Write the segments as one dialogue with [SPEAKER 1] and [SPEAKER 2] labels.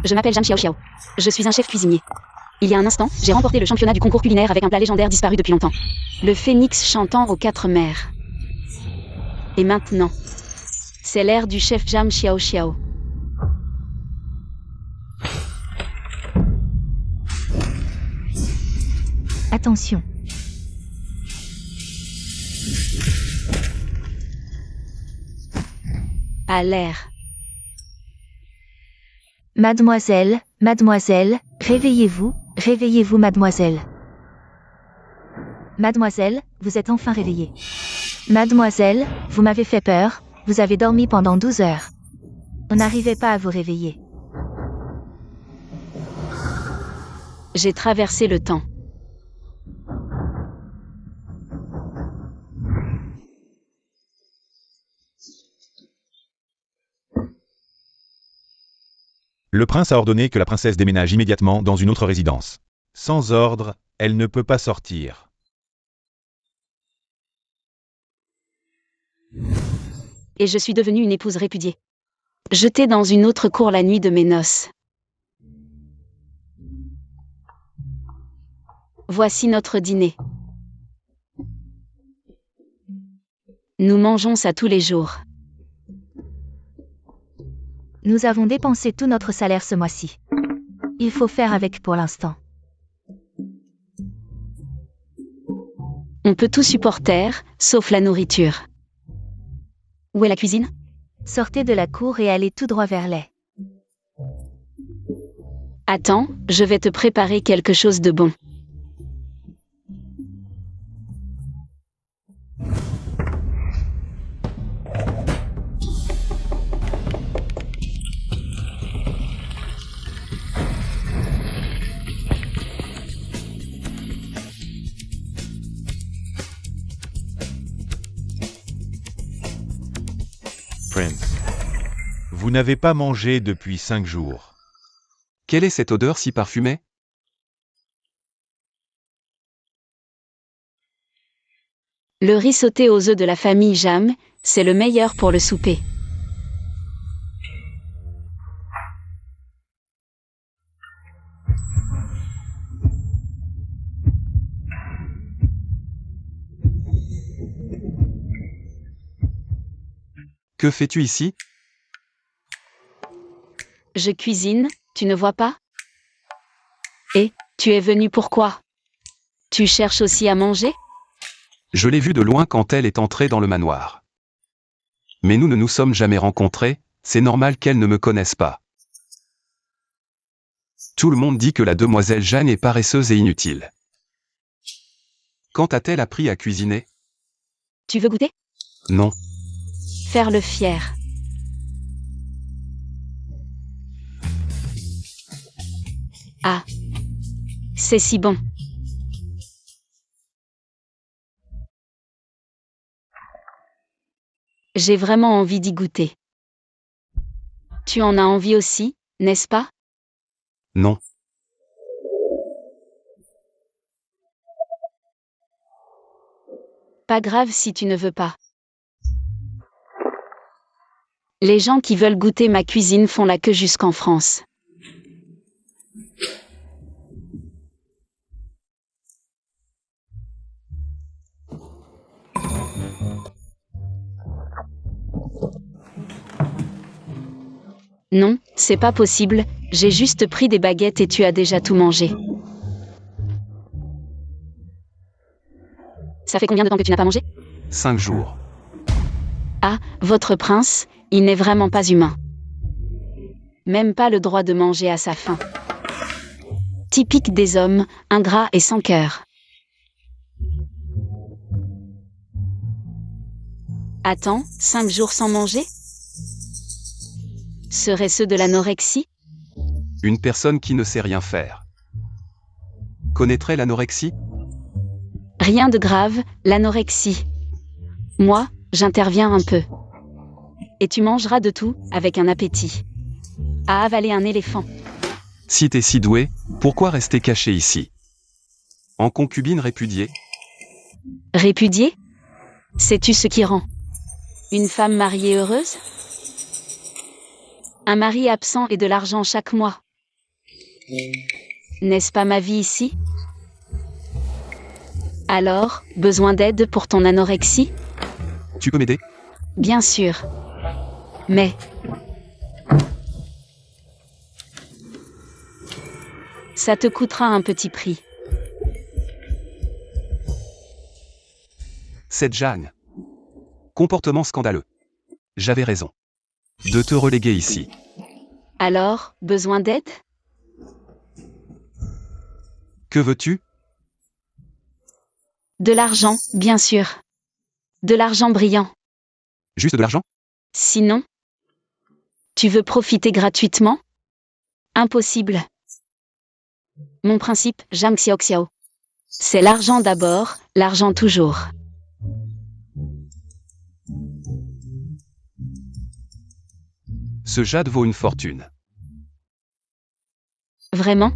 [SPEAKER 1] Je m'appelle Jam Xiao Xiao. Je suis un chef cuisinier. Il y a un instant, j'ai remporté le championnat du concours culinaire avec un plat légendaire disparu depuis longtemps. Le phénix chantant aux 4 mers. Et maintenant, c'est l'ère du chef Jam Xiao Xiao.
[SPEAKER 2] Attention.
[SPEAKER 1] À l'air.
[SPEAKER 2] Mademoiselle, mademoiselle, réveillez-vous, réveillez-vous mademoiselle. Mademoiselle, vous êtes enfin réveillée. Mademoiselle, vous m'avez fait peur, vous avez dormi pendant 12 heures. On n'arrivait pas à vous réveiller.
[SPEAKER 1] J'ai traversé le temps.
[SPEAKER 3] Le prince a ordonné que la princesse déménage immédiatement dans une autre résidence. Sans ordre, elle ne peut pas sortir.
[SPEAKER 1] Et je suis devenue une épouse répudiée. Jetée dans une autre cour la nuit de mes noces. Voici notre dîner. Nous mangeons ça tous les jours.
[SPEAKER 2] Nous avons dépensé tout notre salaire ce mois-ci. Il faut faire avec pour l'instant.
[SPEAKER 1] On peut tout supporter, sauf la nourriture. Où est la cuisine ?
[SPEAKER 2] Sortez de la cour et allez tout droit vers les.
[SPEAKER 1] Attends, je vais te préparer quelque chose de bon.
[SPEAKER 3] Prince. Vous n'avez pas mangé depuis 5 jours.
[SPEAKER 4] Quelle est cette odeur si parfumée?
[SPEAKER 1] Le riz sauté aux œufs de la famille Jam, c'est le meilleur pour le souper.
[SPEAKER 4] Que fais-tu ici?
[SPEAKER 1] Je cuisine, tu ne vois pas? Et, tu es venu pourquoi? Tu cherches aussi à manger?
[SPEAKER 4] Je l'ai vue de loin quand elle est entrée dans le manoir. Mais nous ne nous sommes jamais rencontrés, c'est normal qu'elle ne me connaisse pas. Tout le monde dit que la demoiselle Jeanne est paresseuse et inutile. Quand a-t-elle appris à cuisiner?
[SPEAKER 1] Tu veux goûter?
[SPEAKER 4] Non.
[SPEAKER 1] Faire le fier. Ah. C'est si bon. J'ai vraiment envie d'y goûter. Tu en as envie aussi, n'est-ce pas?
[SPEAKER 4] Non.
[SPEAKER 1] Pas grave si tu ne veux pas. Les gens qui veulent goûter ma cuisine font la queue jusqu'en France. Non, c'est pas possible, j'ai juste pris des baguettes et tu as déjà tout mangé. Ça fait combien de temps que tu n'as pas mangé?
[SPEAKER 4] 5 jours.
[SPEAKER 1] Ah, votre prince, il n'est vraiment pas humain. Même pas le droit de manger à sa faim. Typique des hommes, ingrats et sans cœur. Attends, 5 jours sans manger? Seraient ceux de l'anorexie?
[SPEAKER 4] Une personne qui ne sait rien faire. Connaîtrait l'anorexie?
[SPEAKER 1] Rien de grave, l'anorexie. Moi, j'interviens un peu. Et tu mangeras de tout, avec un appétit. À avaler un éléphant.
[SPEAKER 4] Si t'es si doué, pourquoi rester caché ici? En concubine répudiée?
[SPEAKER 1] Répudiée? Sais-tu ce qui rend une femme mariée heureuse? Un mari absent et de l'argent chaque mois. N'est-ce pas ma vie ici? Alors, besoin d'aide pour ton anorexie?
[SPEAKER 4] Tu peux m'aider?
[SPEAKER 1] Bien sûr. Mais... ça te coûtera un petit prix.
[SPEAKER 4] Cette Jeanne. Comportement scandaleux. J'avais raison. De te reléguer ici.
[SPEAKER 1] Alors, besoin d'aide?
[SPEAKER 4] Que veux-tu?
[SPEAKER 1] De l'argent, bien sûr. De l'argent brillant.
[SPEAKER 4] Juste de l'argent?
[SPEAKER 1] Sinon? Tu veux profiter gratuitement? Impossible. Mon principe, Jang Xiao Xiao. C'est l'argent d'abord, l'argent toujours.
[SPEAKER 4] Ce jade vaut une fortune.
[SPEAKER 1] Vraiment?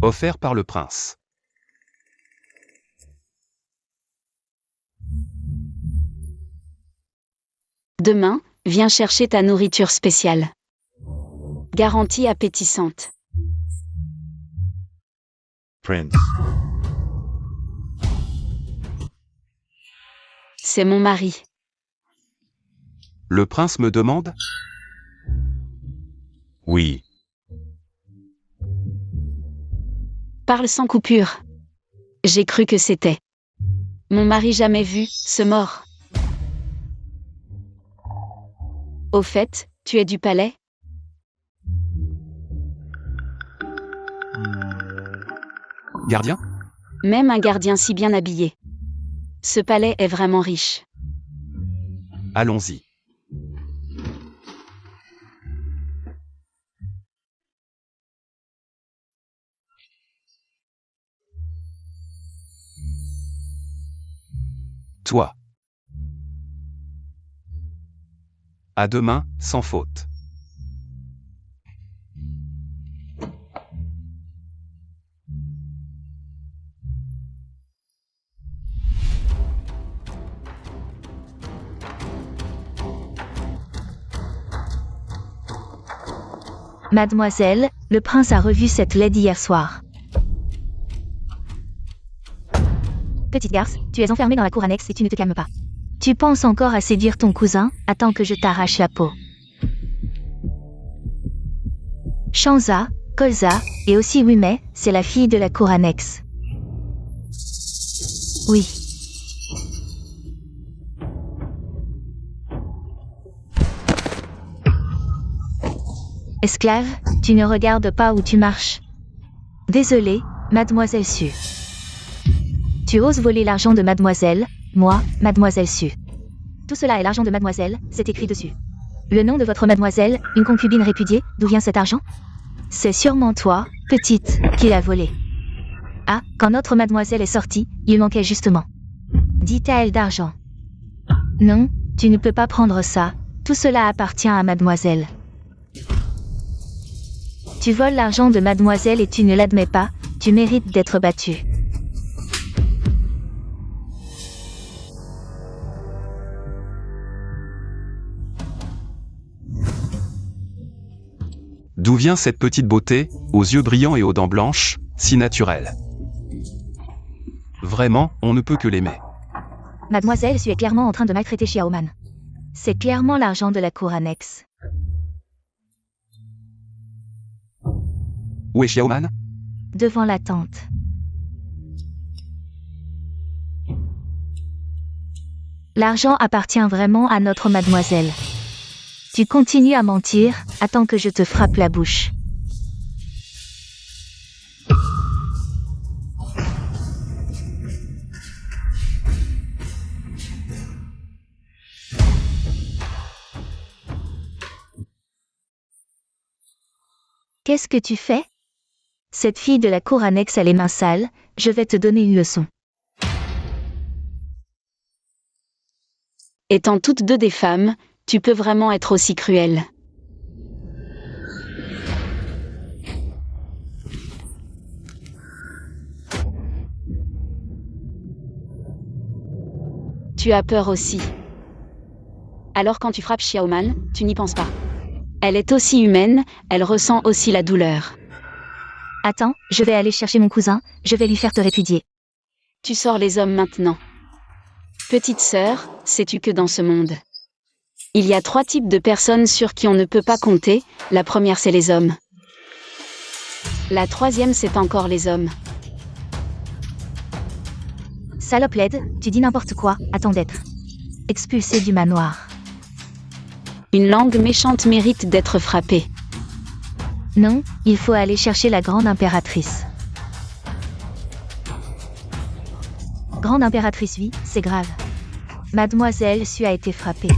[SPEAKER 4] Offert par le prince.
[SPEAKER 1] Demain, viens chercher ta nourriture spéciale. Garantie appétissante.
[SPEAKER 3] Prince.
[SPEAKER 1] C'est mon mari.
[SPEAKER 4] Le prince me demande?
[SPEAKER 3] Oui.
[SPEAKER 1] Parle sans coupure. J'ai cru que c'était mon mari jamais vu, ce mort. Au fait, tu es du palais?
[SPEAKER 4] Gardien?
[SPEAKER 1] Même un gardien si bien habillé. Ce palais est vraiment riche.
[SPEAKER 4] Allons-y. Toi. À demain, sans faute.
[SPEAKER 2] Mademoiselle, le prince a revu cette lady hier soir. Petite garce, tu es enfermée dans la cour annexe et tu ne te calmes pas. Tu penses encore à séduire ton cousin? Attends que je t'arrache la peau. Shanza, Kolza, et aussi Wimei, c'est la fille de la cour annexe. Oui. Esclave, tu ne regardes pas où tu marches. Désolée, mademoiselle Su. Tu oses voler l'argent de mademoiselle, moi, mademoiselle Su. Tout cela est l'argent de mademoiselle, c'est écrit dessus. Le nom de votre mademoiselle, une concubine répudiée, d'où vient cet argent? C'est sûrement toi, petite, qui l'a volé. Ah, quand notre mademoiselle est sortie, il manquait justement 10 taels d'argent. Non, tu ne peux pas prendre ça, tout cela appartient à mademoiselle. Tu voles l'argent de mademoiselle et tu ne l'admets pas, tu mérites d'être battu.
[SPEAKER 4] D'où vient cette petite beauté, aux yeux brillants et aux dents blanches, si naturelle? Vraiment, on ne peut que l'aimer.
[SPEAKER 2] Mademoiselle Su est clairement en train de maltraiter Xiaoman. C'est clairement l'argent de la cour annexe.
[SPEAKER 4] Où est Xiaoman?
[SPEAKER 2] Devant la tente. L'argent appartient vraiment à notre mademoiselle. Tu continues à mentir, attends que je te frappe la bouche. Qu'est-ce que tu fais? Cette fille de la cour annexe a les mains sales, je vais te donner une leçon.
[SPEAKER 1] Étant toutes deux des femmes, tu peux vraiment être aussi cruelle. Tu as peur aussi. Alors quand tu frappes Xiaoman, tu n'y penses pas. Elle est aussi humaine, elle ressent aussi la douleur.
[SPEAKER 2] Attends, je vais aller chercher mon cousin, je vais lui faire te répudier.
[SPEAKER 1] Tu sors les hommes maintenant. Petite sœur, sais-tu que dans ce monde, il y a 3 types de personnes sur qui on ne peut pas compter. La première, c'est les hommes. La troisième, c'est encore les hommes.
[SPEAKER 2] Salope laide, tu dis n'importe quoi, attends d'être expulsé du manoir.
[SPEAKER 1] Une langue méchante mérite d'être frappée.
[SPEAKER 2] Non, il faut aller chercher la grande impératrice. Grande impératrice, oui, c'est grave. Mademoiselle Su a été frappée.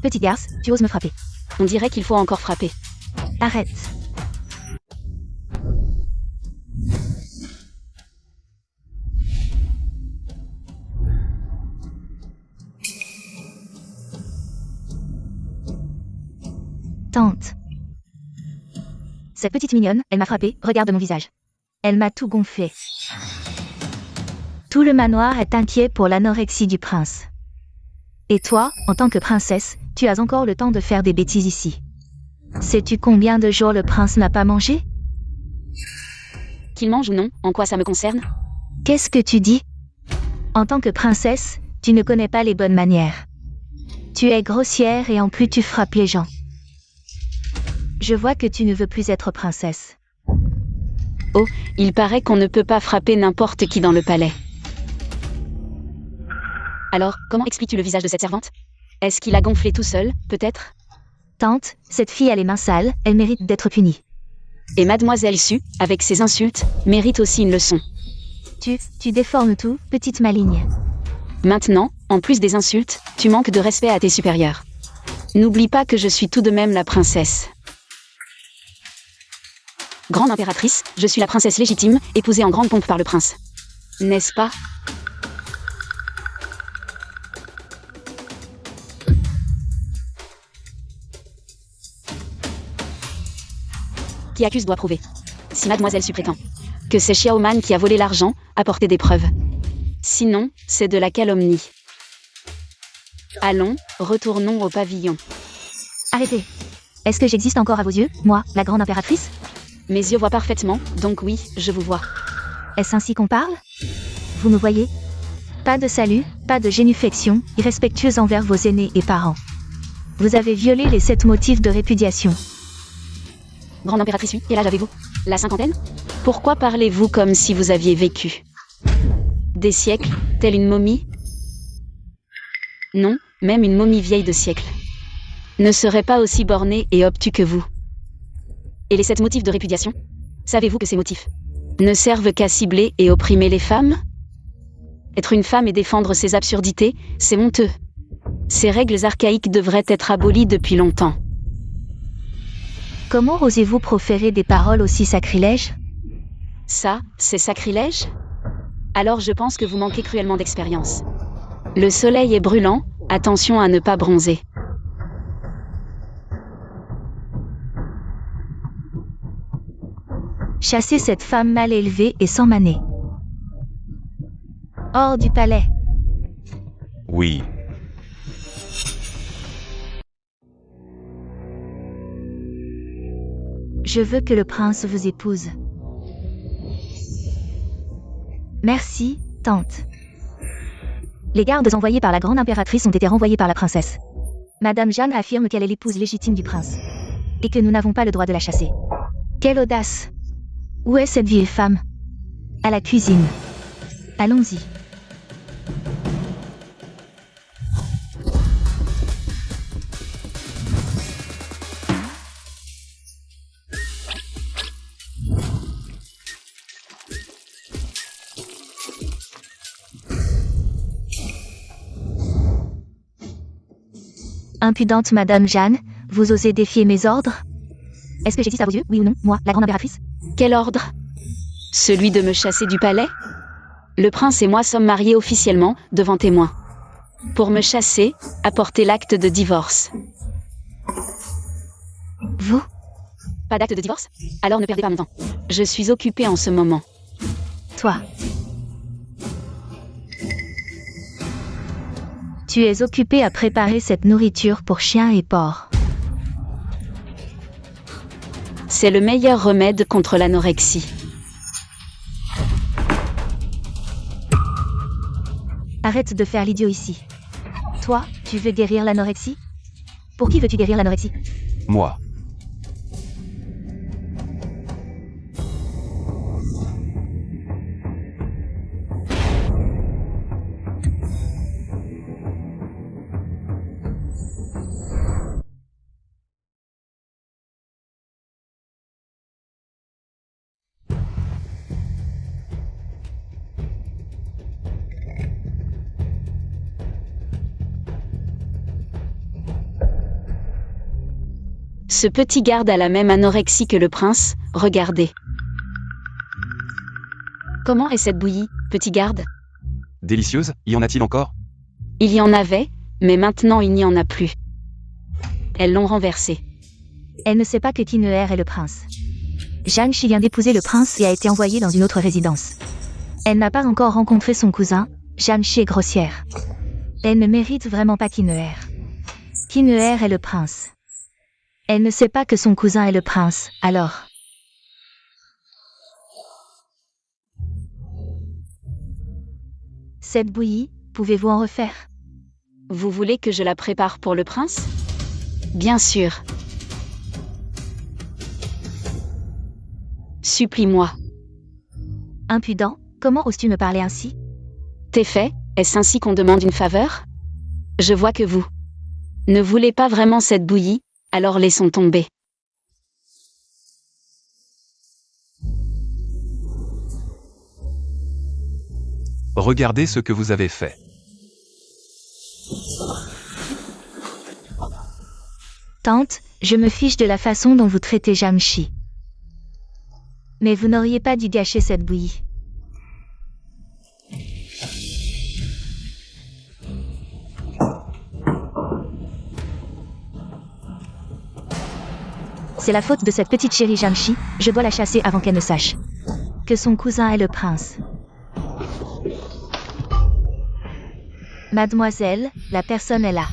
[SPEAKER 2] Petite garce, tu oses me frapper.
[SPEAKER 1] On dirait qu'il faut encore frapper.
[SPEAKER 2] Arrête. Tante. Cette petite mignonne, elle m'a frappé, regarde mon visage. Elle m'a tout gonflé. Tout le manoir est inquiet pour l'anorexie du prince. Et toi, en tant que princesse, tu as encore le temps de faire des bêtises ici. Sais-tu combien de jours le prince n'a pas mangé?
[SPEAKER 1] Qu'il mange ou non, en quoi ça me concerne?
[SPEAKER 2] Qu'est-ce que tu dis? En tant que princesse, tu ne connais pas les bonnes manières. Tu es grossière et en plus tu frappes les gens. Je vois que tu ne veux plus être princesse.
[SPEAKER 1] Oh, il paraît qu'on ne peut pas frapper n'importe qui dans le palais. Alors, comment expliques-tu le visage de cette servante? Est-ce qu'il a gonflé tout seul, peut-être?
[SPEAKER 2] Tante, cette fille a les mains sales, elle mérite d'être punie.
[SPEAKER 1] Et Mademoiselle Su, avec ses insultes, mérite aussi une leçon.
[SPEAKER 2] Tu déformes tout, petite maligne.
[SPEAKER 1] Maintenant, en plus des insultes, tu manques de respect à tes supérieurs. N'oublie pas que je suis tout de même la princesse. Grande impératrice, je suis la princesse légitime, épousée en grande pompe par le prince. N'est-ce pas? Qui accuse doit prouver. Si Mademoiselle Su prétend que c'est Xiaoman qui a volé l'argent, apportez des preuves. Sinon, c'est de la calomnie. Allons, retournons au pavillon.
[SPEAKER 2] Arrêtez. Est-ce que j'existe encore à vos yeux, moi, la grande impératrice?
[SPEAKER 1] Mes yeux voient parfaitement, donc oui, je vous vois.
[SPEAKER 2] Est-ce ainsi qu'on parle? Vous me voyez? Pas de salut, pas de génuflexion, irrespectueuse envers vos aînés et parents. Vous avez violé les 7 motifs de répudiation.
[SPEAKER 1] Grande impératrice, oui, quel âge avez-vous? La cinquantaine? Pourquoi parlez-vous comme si vous aviez vécu des siècles, telle une momie? Non, même une momie vieille de siècles ne serait pas aussi bornée et obtus que vous. Et les 7 motifs de répudiation? Savez-vous que ces motifs ne servent qu'à cibler et opprimer les femmes? Être une femme et défendre ces absurdités, c'est honteux. Ces règles archaïques devraient être abolies depuis longtemps.
[SPEAKER 2] Comment osez-vous proférer des paroles aussi sacrilèges?
[SPEAKER 1] Ça, c'est sacrilège? Alors je pense que vous manquez cruellement d'expérience. Le soleil est brûlant, attention à ne pas bronzer.
[SPEAKER 2] Chassez cette femme mal élevée et sans maner. Hors du palais.
[SPEAKER 3] Oui.
[SPEAKER 2] Je veux que le prince vous épouse. Merci, tante. Les gardes envoyés par la grande impératrice ont été renvoyés par la princesse. Madame Jeanne affirme qu'elle est l'épouse légitime du prince. Et que nous n'avons pas le droit de la chasser. Quelle audace! Où est cette vieille femme? À la cuisine. Allons-y. Impudente Madame Jeanne, vous osez défier mes ordres? Est-ce que j'existe à vos yeux, oui ou non, moi, la grande impératrice?
[SPEAKER 1] Quel ordre? Celui de me chasser du palais? Le prince et moi sommes mariés officiellement, devant témoins. Pour me chasser, apportez l'acte de divorce.
[SPEAKER 2] Vous?
[SPEAKER 1] Pas d'acte de divorce? Alors ne perdez pas mon temps. Je suis occupée en ce moment.
[SPEAKER 2] Toi. Tu es occupé à préparer cette nourriture pour chiens et porcs.
[SPEAKER 1] C'est le meilleur remède contre l'anorexie.
[SPEAKER 2] Arrête de faire l'idiot ici. Toi, tu veux guérir l'anorexie? Pour qui veux-tu guérir l'anorexie?
[SPEAKER 4] Moi.
[SPEAKER 1] Ce petit garde a la même anorexie que le prince, regardez. Comment est cette bouillie, petit garde?
[SPEAKER 4] Délicieuse, y en a-t-il encore?
[SPEAKER 1] Il y en avait, mais maintenant il n'y en a plus. Elles l'ont renversée.
[SPEAKER 2] Elle ne sait pas que Kineher est le prince. Jiangshi vient d'épouser le prince et a été envoyée dans une autre résidence. Elle n'a pas encore rencontré son cousin, Jiangshi est grossière. Elle ne mérite vraiment pas Kineher. Kineher est le prince. Elle ne sait pas que son cousin est le prince, alors. Cette bouillie, pouvez-vous en refaire?
[SPEAKER 1] Vous voulez que je la prépare pour le prince? Bien sûr. Supplie-moi.
[SPEAKER 2] Impudent, comment oses-tu me parler ainsi?
[SPEAKER 1] T'es fait, est-ce ainsi qu'on demande une faveur? Je vois que vous ne voulez pas vraiment cette bouillie, alors laissons tomber.
[SPEAKER 4] Regardez ce que vous avez fait.
[SPEAKER 2] Tante, je me fiche de la façon dont vous traitez Jiangshi. Mais vous n'auriez pas dû gâcher cette bouillie. C'est la faute de cette petite chérie Jiangshi, je dois la chasser avant qu'elle ne sache que son cousin est le prince. Mademoiselle, la personne est là.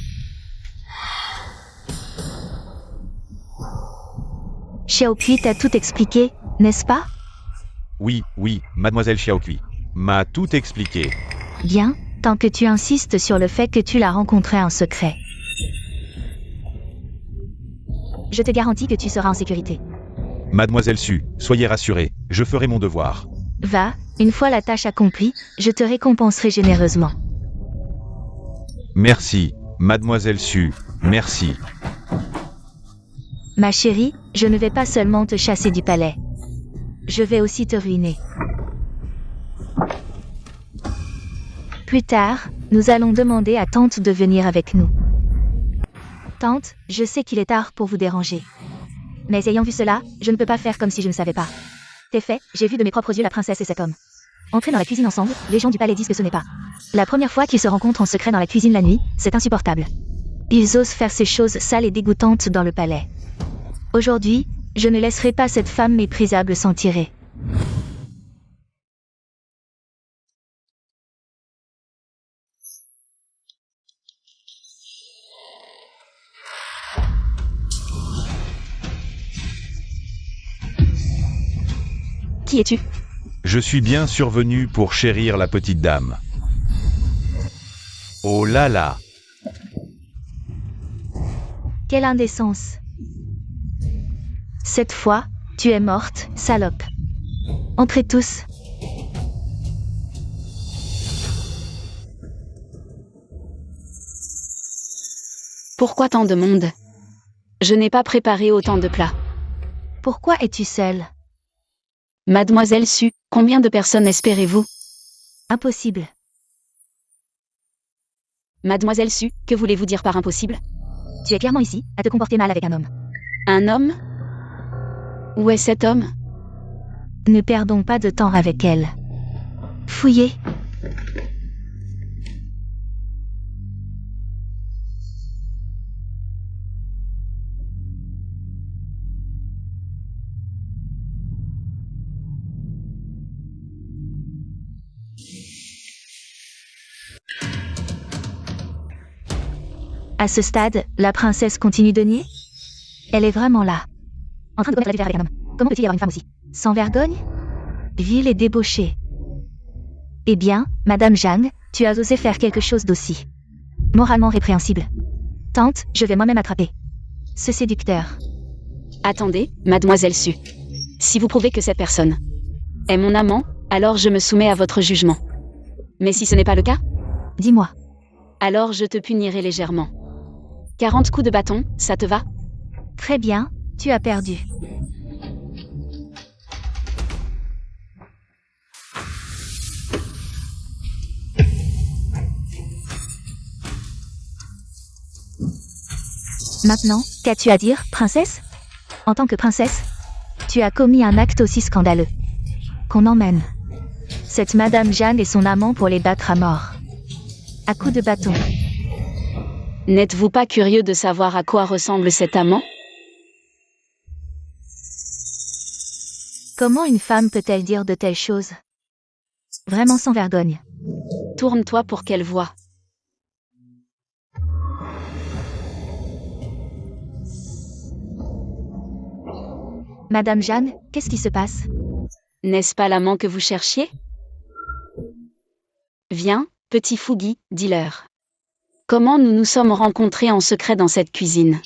[SPEAKER 2] Xiaokui t'a tout expliqué, n'est-ce pas?
[SPEAKER 3] Oui, mademoiselle Xiaokui m'a tout expliqué.
[SPEAKER 2] Bien, tant que tu insistes sur le fait que tu l'as rencontré en secret. Je te garantis que tu seras en sécurité.
[SPEAKER 3] Mademoiselle Su, soyez rassurée, je ferai mon devoir.
[SPEAKER 2] Va, une fois la tâche accomplie, je te récompenserai généreusement.
[SPEAKER 3] Merci, mademoiselle Su, merci.
[SPEAKER 2] Ma chérie, je ne vais pas seulement te chasser du palais. Je vais aussi te ruiner. Plus tard, nous allons demander à tante de venir avec nous. Tante, je sais qu'il est tard pour vous déranger. Mais ayant vu cela, je ne peux pas faire comme si je ne savais pas. C'est fait, j'ai vu de mes propres yeux la princesse et cet homme entrer dans la cuisine ensemble, les gens du palais disent que ce n'est pas la première fois qu'ils se rencontrent en secret dans la cuisine la nuit, c'est insupportable. Ils osent faire ces choses sales et dégoûtantes dans le palais. Aujourd'hui, je ne laisserai pas cette femme méprisable s'en tirer.
[SPEAKER 1] Qui es-tu?
[SPEAKER 3] Je suis bien survenu pour chérir la petite dame. Oh là là!
[SPEAKER 2] Quelle indécence. Cette fois, tu es morte, salope. Entrez tous.
[SPEAKER 1] Pourquoi tant de monde? Je n'ai pas préparé autant de plats.
[SPEAKER 2] Pourquoi es-tu seule?
[SPEAKER 1] Mademoiselle Su, combien de personnes espérez-vous?
[SPEAKER 2] Impossible.
[SPEAKER 1] Mademoiselle Su, que voulez-vous dire par impossible?
[SPEAKER 2] Tu es clairement ici, à te comporter mal avec un homme.
[SPEAKER 1] Un homme? Où est cet homme?
[SPEAKER 2] Ne perdons pas de temps avec elle. Fouillez. À ce stade, la princesse continue de nier? Elle est vraiment là. en train de commettre l'adultère avec un homme. Comment peut-il y avoir une femme aussi? Sans vergogne? Vile et débauchée. Eh bien, Madame Zhang, tu as osé faire quelque chose d'aussi moralement répréhensible. Tante, je vais moi-même attraper ce séducteur.
[SPEAKER 1] Attendez, mademoiselle Su. Si vous prouvez que cette personne est mon amant, alors je me soumets à votre jugement. Mais si ce n'est pas le cas,
[SPEAKER 2] Dis-moi.
[SPEAKER 1] alors je te punirai légèrement. 40 coups de bâton, ça te va?
[SPEAKER 2] Très bien, tu as perdu. Maintenant, qu'as-tu à dire, princesse? En tant que princesse, tu as commis un acte aussi scandaleux. Qu'on emmène cette Madame Jeanne et son amant pour les battre à mort. À coups de bâton.
[SPEAKER 1] N'êtes-vous pas curieux de savoir à quoi ressemble cet amant?
[SPEAKER 2] Comment une femme peut-elle dire de telles choses? Vraiment sans vergogne.
[SPEAKER 1] Tourne-toi pour qu'elle voie.
[SPEAKER 2] Madame Jeanne, qu'est-ce qui se passe?
[SPEAKER 1] N'est-ce pas l'amant que vous cherchiez? Viens, petit Fougi, dis-leur. Comment nous nous sommes rencontrés en secret dans cette cuisine?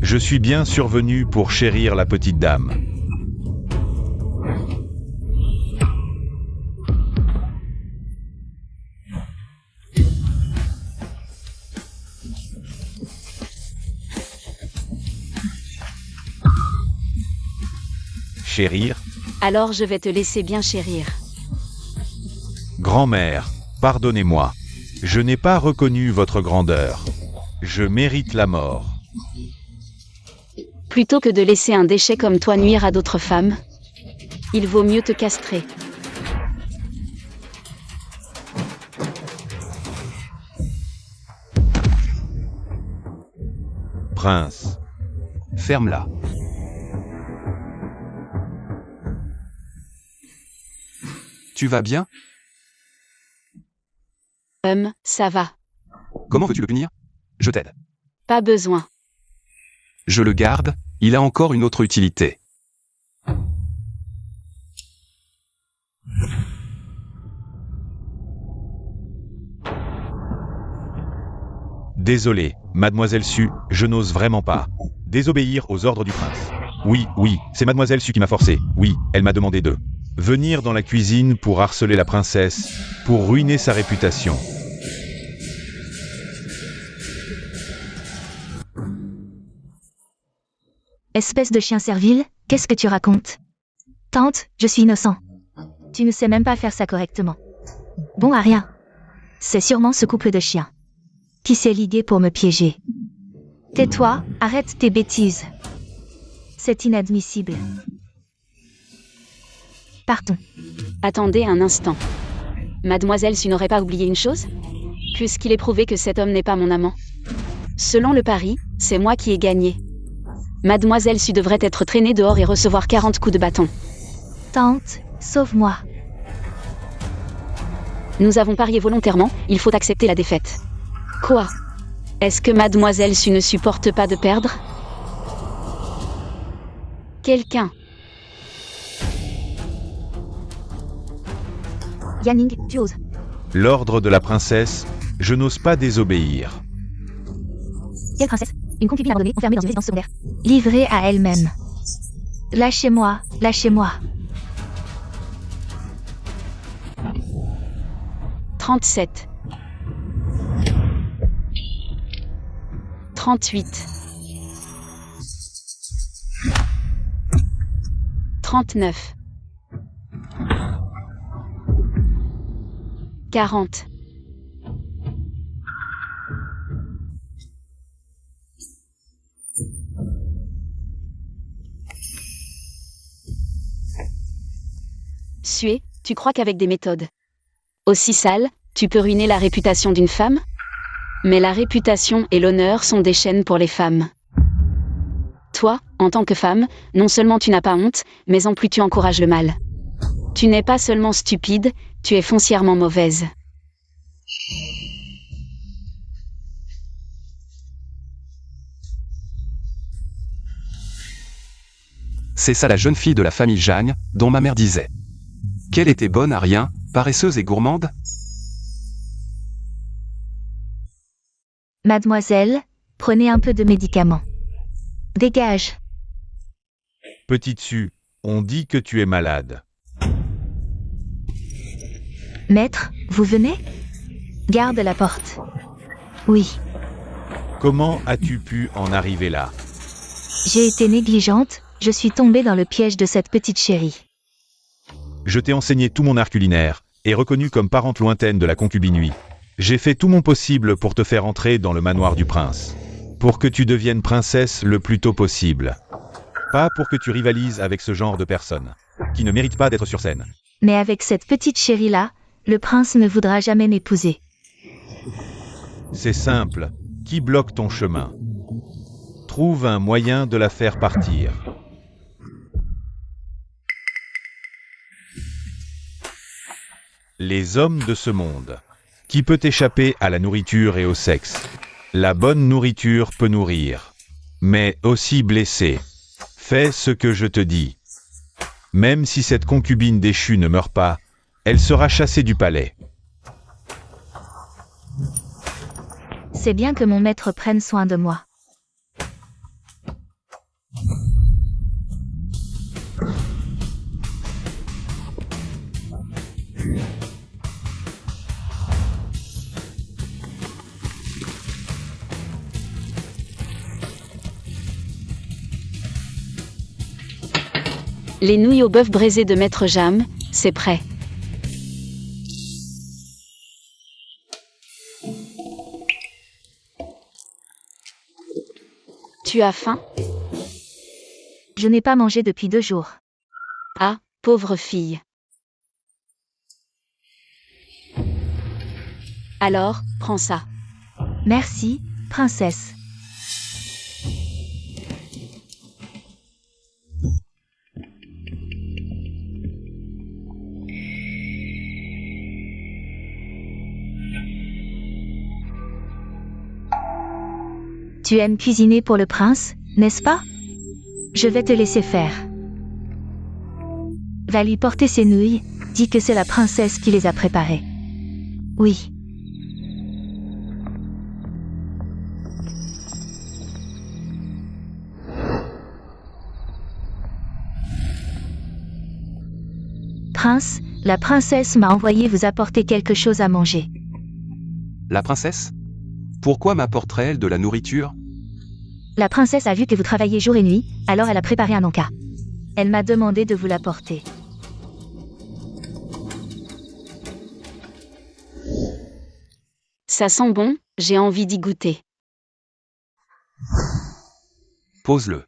[SPEAKER 3] Je suis bien survenu pour chérir la petite dame. Chérir?
[SPEAKER 1] Alors je vais te laisser bien chérir.
[SPEAKER 3] Grand-mère, pardonnez-moi. Je n'ai pas reconnu votre grandeur. Je mérite la mort.
[SPEAKER 1] Plutôt que de laisser un déchet comme toi nuire à d'autres femmes, il vaut mieux te castrer.
[SPEAKER 3] Prince.
[SPEAKER 4] Ferme-la. Tu vas bien?
[SPEAKER 1] Ça va.
[SPEAKER 4] Comment veux-tu le punir? Je t'aide.
[SPEAKER 1] Pas besoin.
[SPEAKER 4] Je le garde, il a encore une autre utilité.
[SPEAKER 3] Désolé, mademoiselle Su, je n'ose vraiment pas. Désobéir aux ordres du prince. Oui, c'est mademoiselle Su qui m'a forcé. Oui, elle m'a demandé de venir dans la cuisine pour harceler la princesse, pour ruiner sa réputation.
[SPEAKER 2] Espèce de chien servile, qu'est-ce que tu racontes? Tante, je suis innocent. Tu ne sais même pas faire ça correctement. Bon à rien. C'est sûrement ce couple de chiens qui s'est ligué pour me piéger. Tais-toi, arrête tes bêtises. C'est inadmissible. Partons.
[SPEAKER 1] Attendez un instant. Mademoiselle Su n'aurait pas oublié une chose? Puisqu'il est prouvé que cet homme n'est pas mon amant. Selon le pari, c'est moi qui ai gagné. Mademoiselle Su devrait être traînée dehors et recevoir 40 coups de bâton.
[SPEAKER 2] Tante, sauve-moi.
[SPEAKER 1] Nous avons parié volontairement, il faut accepter la défaite. Quoi? Est-ce que Mademoiselle Su ne supporte pas de perdre? Quelqu'un.
[SPEAKER 2] Yanning, tu oses.
[SPEAKER 3] L'ordre de la princesse, je n'ose pas désobéir.
[SPEAKER 2] Quelle princesse? Une concubine abandonnée, enfermée dans une résidence secondaire. Livrée à elle-même. Lâchez-moi, lâchez-moi.
[SPEAKER 1] 37. 38. 39. 40. Sué, tu crois qu'avec des méthodes aussi sales, tu peux ruiner la réputation d'une femme? Mais la réputation et l'honneur sont des chaînes pour les femmes. Toi, en tant que femme, non seulement tu n'as pas honte, mais en plus tu encourages le mal. Tu n'es pas seulement stupide, tu es foncièrement mauvaise.
[SPEAKER 4] c'est ça la jeune fille de la famille Jagne, dont ma mère disait qu'elle était bonne à rien, paresseuse et gourmande?
[SPEAKER 2] Mademoiselle, prenez un peu de médicaments. Dégage.
[SPEAKER 3] Petite Sue, on dit que tu es malade.
[SPEAKER 2] Maître, vous venez? Garde la porte. Oui,
[SPEAKER 3] Comment as-tu pu en arriver là?
[SPEAKER 2] j'ai été négligente, je suis tombée dans le piège de cette petite chérie.
[SPEAKER 3] Je t'ai enseigné tout mon art culinaire, et reconnu comme parente lointaine de la concubine Nui. J'ai fait tout mon possible pour te faire entrer dans le manoir du prince. Pour que tu deviennes princesse le plus tôt possible. Pas pour que tu rivalises avec ce genre de personnes, qui ne méritent pas d'être sur scène.
[SPEAKER 2] Mais avec cette petite chérie-là, le prince ne voudra jamais m'épouser.
[SPEAKER 3] C'est simple, qui bloque ton chemin? Trouve un moyen de la faire partir. Les hommes de ce monde. Qui peut échapper à la nourriture et au sexe? La bonne nourriture peut nourrir, mais aussi blesser. Fais ce que je te dis. Même si cette concubine déchue ne meurt pas, elle sera chassée du palais.
[SPEAKER 2] C'est bien que mon maître prenne soin de moi.
[SPEAKER 1] Les nouilles au bœuf braisé de Maître Jam, c'est prêt. Tu as faim?
[SPEAKER 2] Je n'ai pas mangé depuis 2 jours.
[SPEAKER 1] Ah, pauvre fille. Alors, prends ça.
[SPEAKER 2] Merci, princesse. Tu aimes cuisiner pour le prince, n'est-ce pas? Je vais te laisser faire. Va lui porter ses nouilles, dis que c'est la princesse qui les a préparées. Oui. Prince, la princesse m'a envoyé vous apporter quelque chose à manger.
[SPEAKER 4] La princesse? Pourquoi m'apporterait-elle de la nourriture?
[SPEAKER 2] La princesse a vu que vous travaillez jour et nuit, alors elle a préparé un encas. Elle m'a demandé de vous l'apporter.
[SPEAKER 1] Ça sent bon, j'ai envie d'y goûter.
[SPEAKER 4] Pose-le.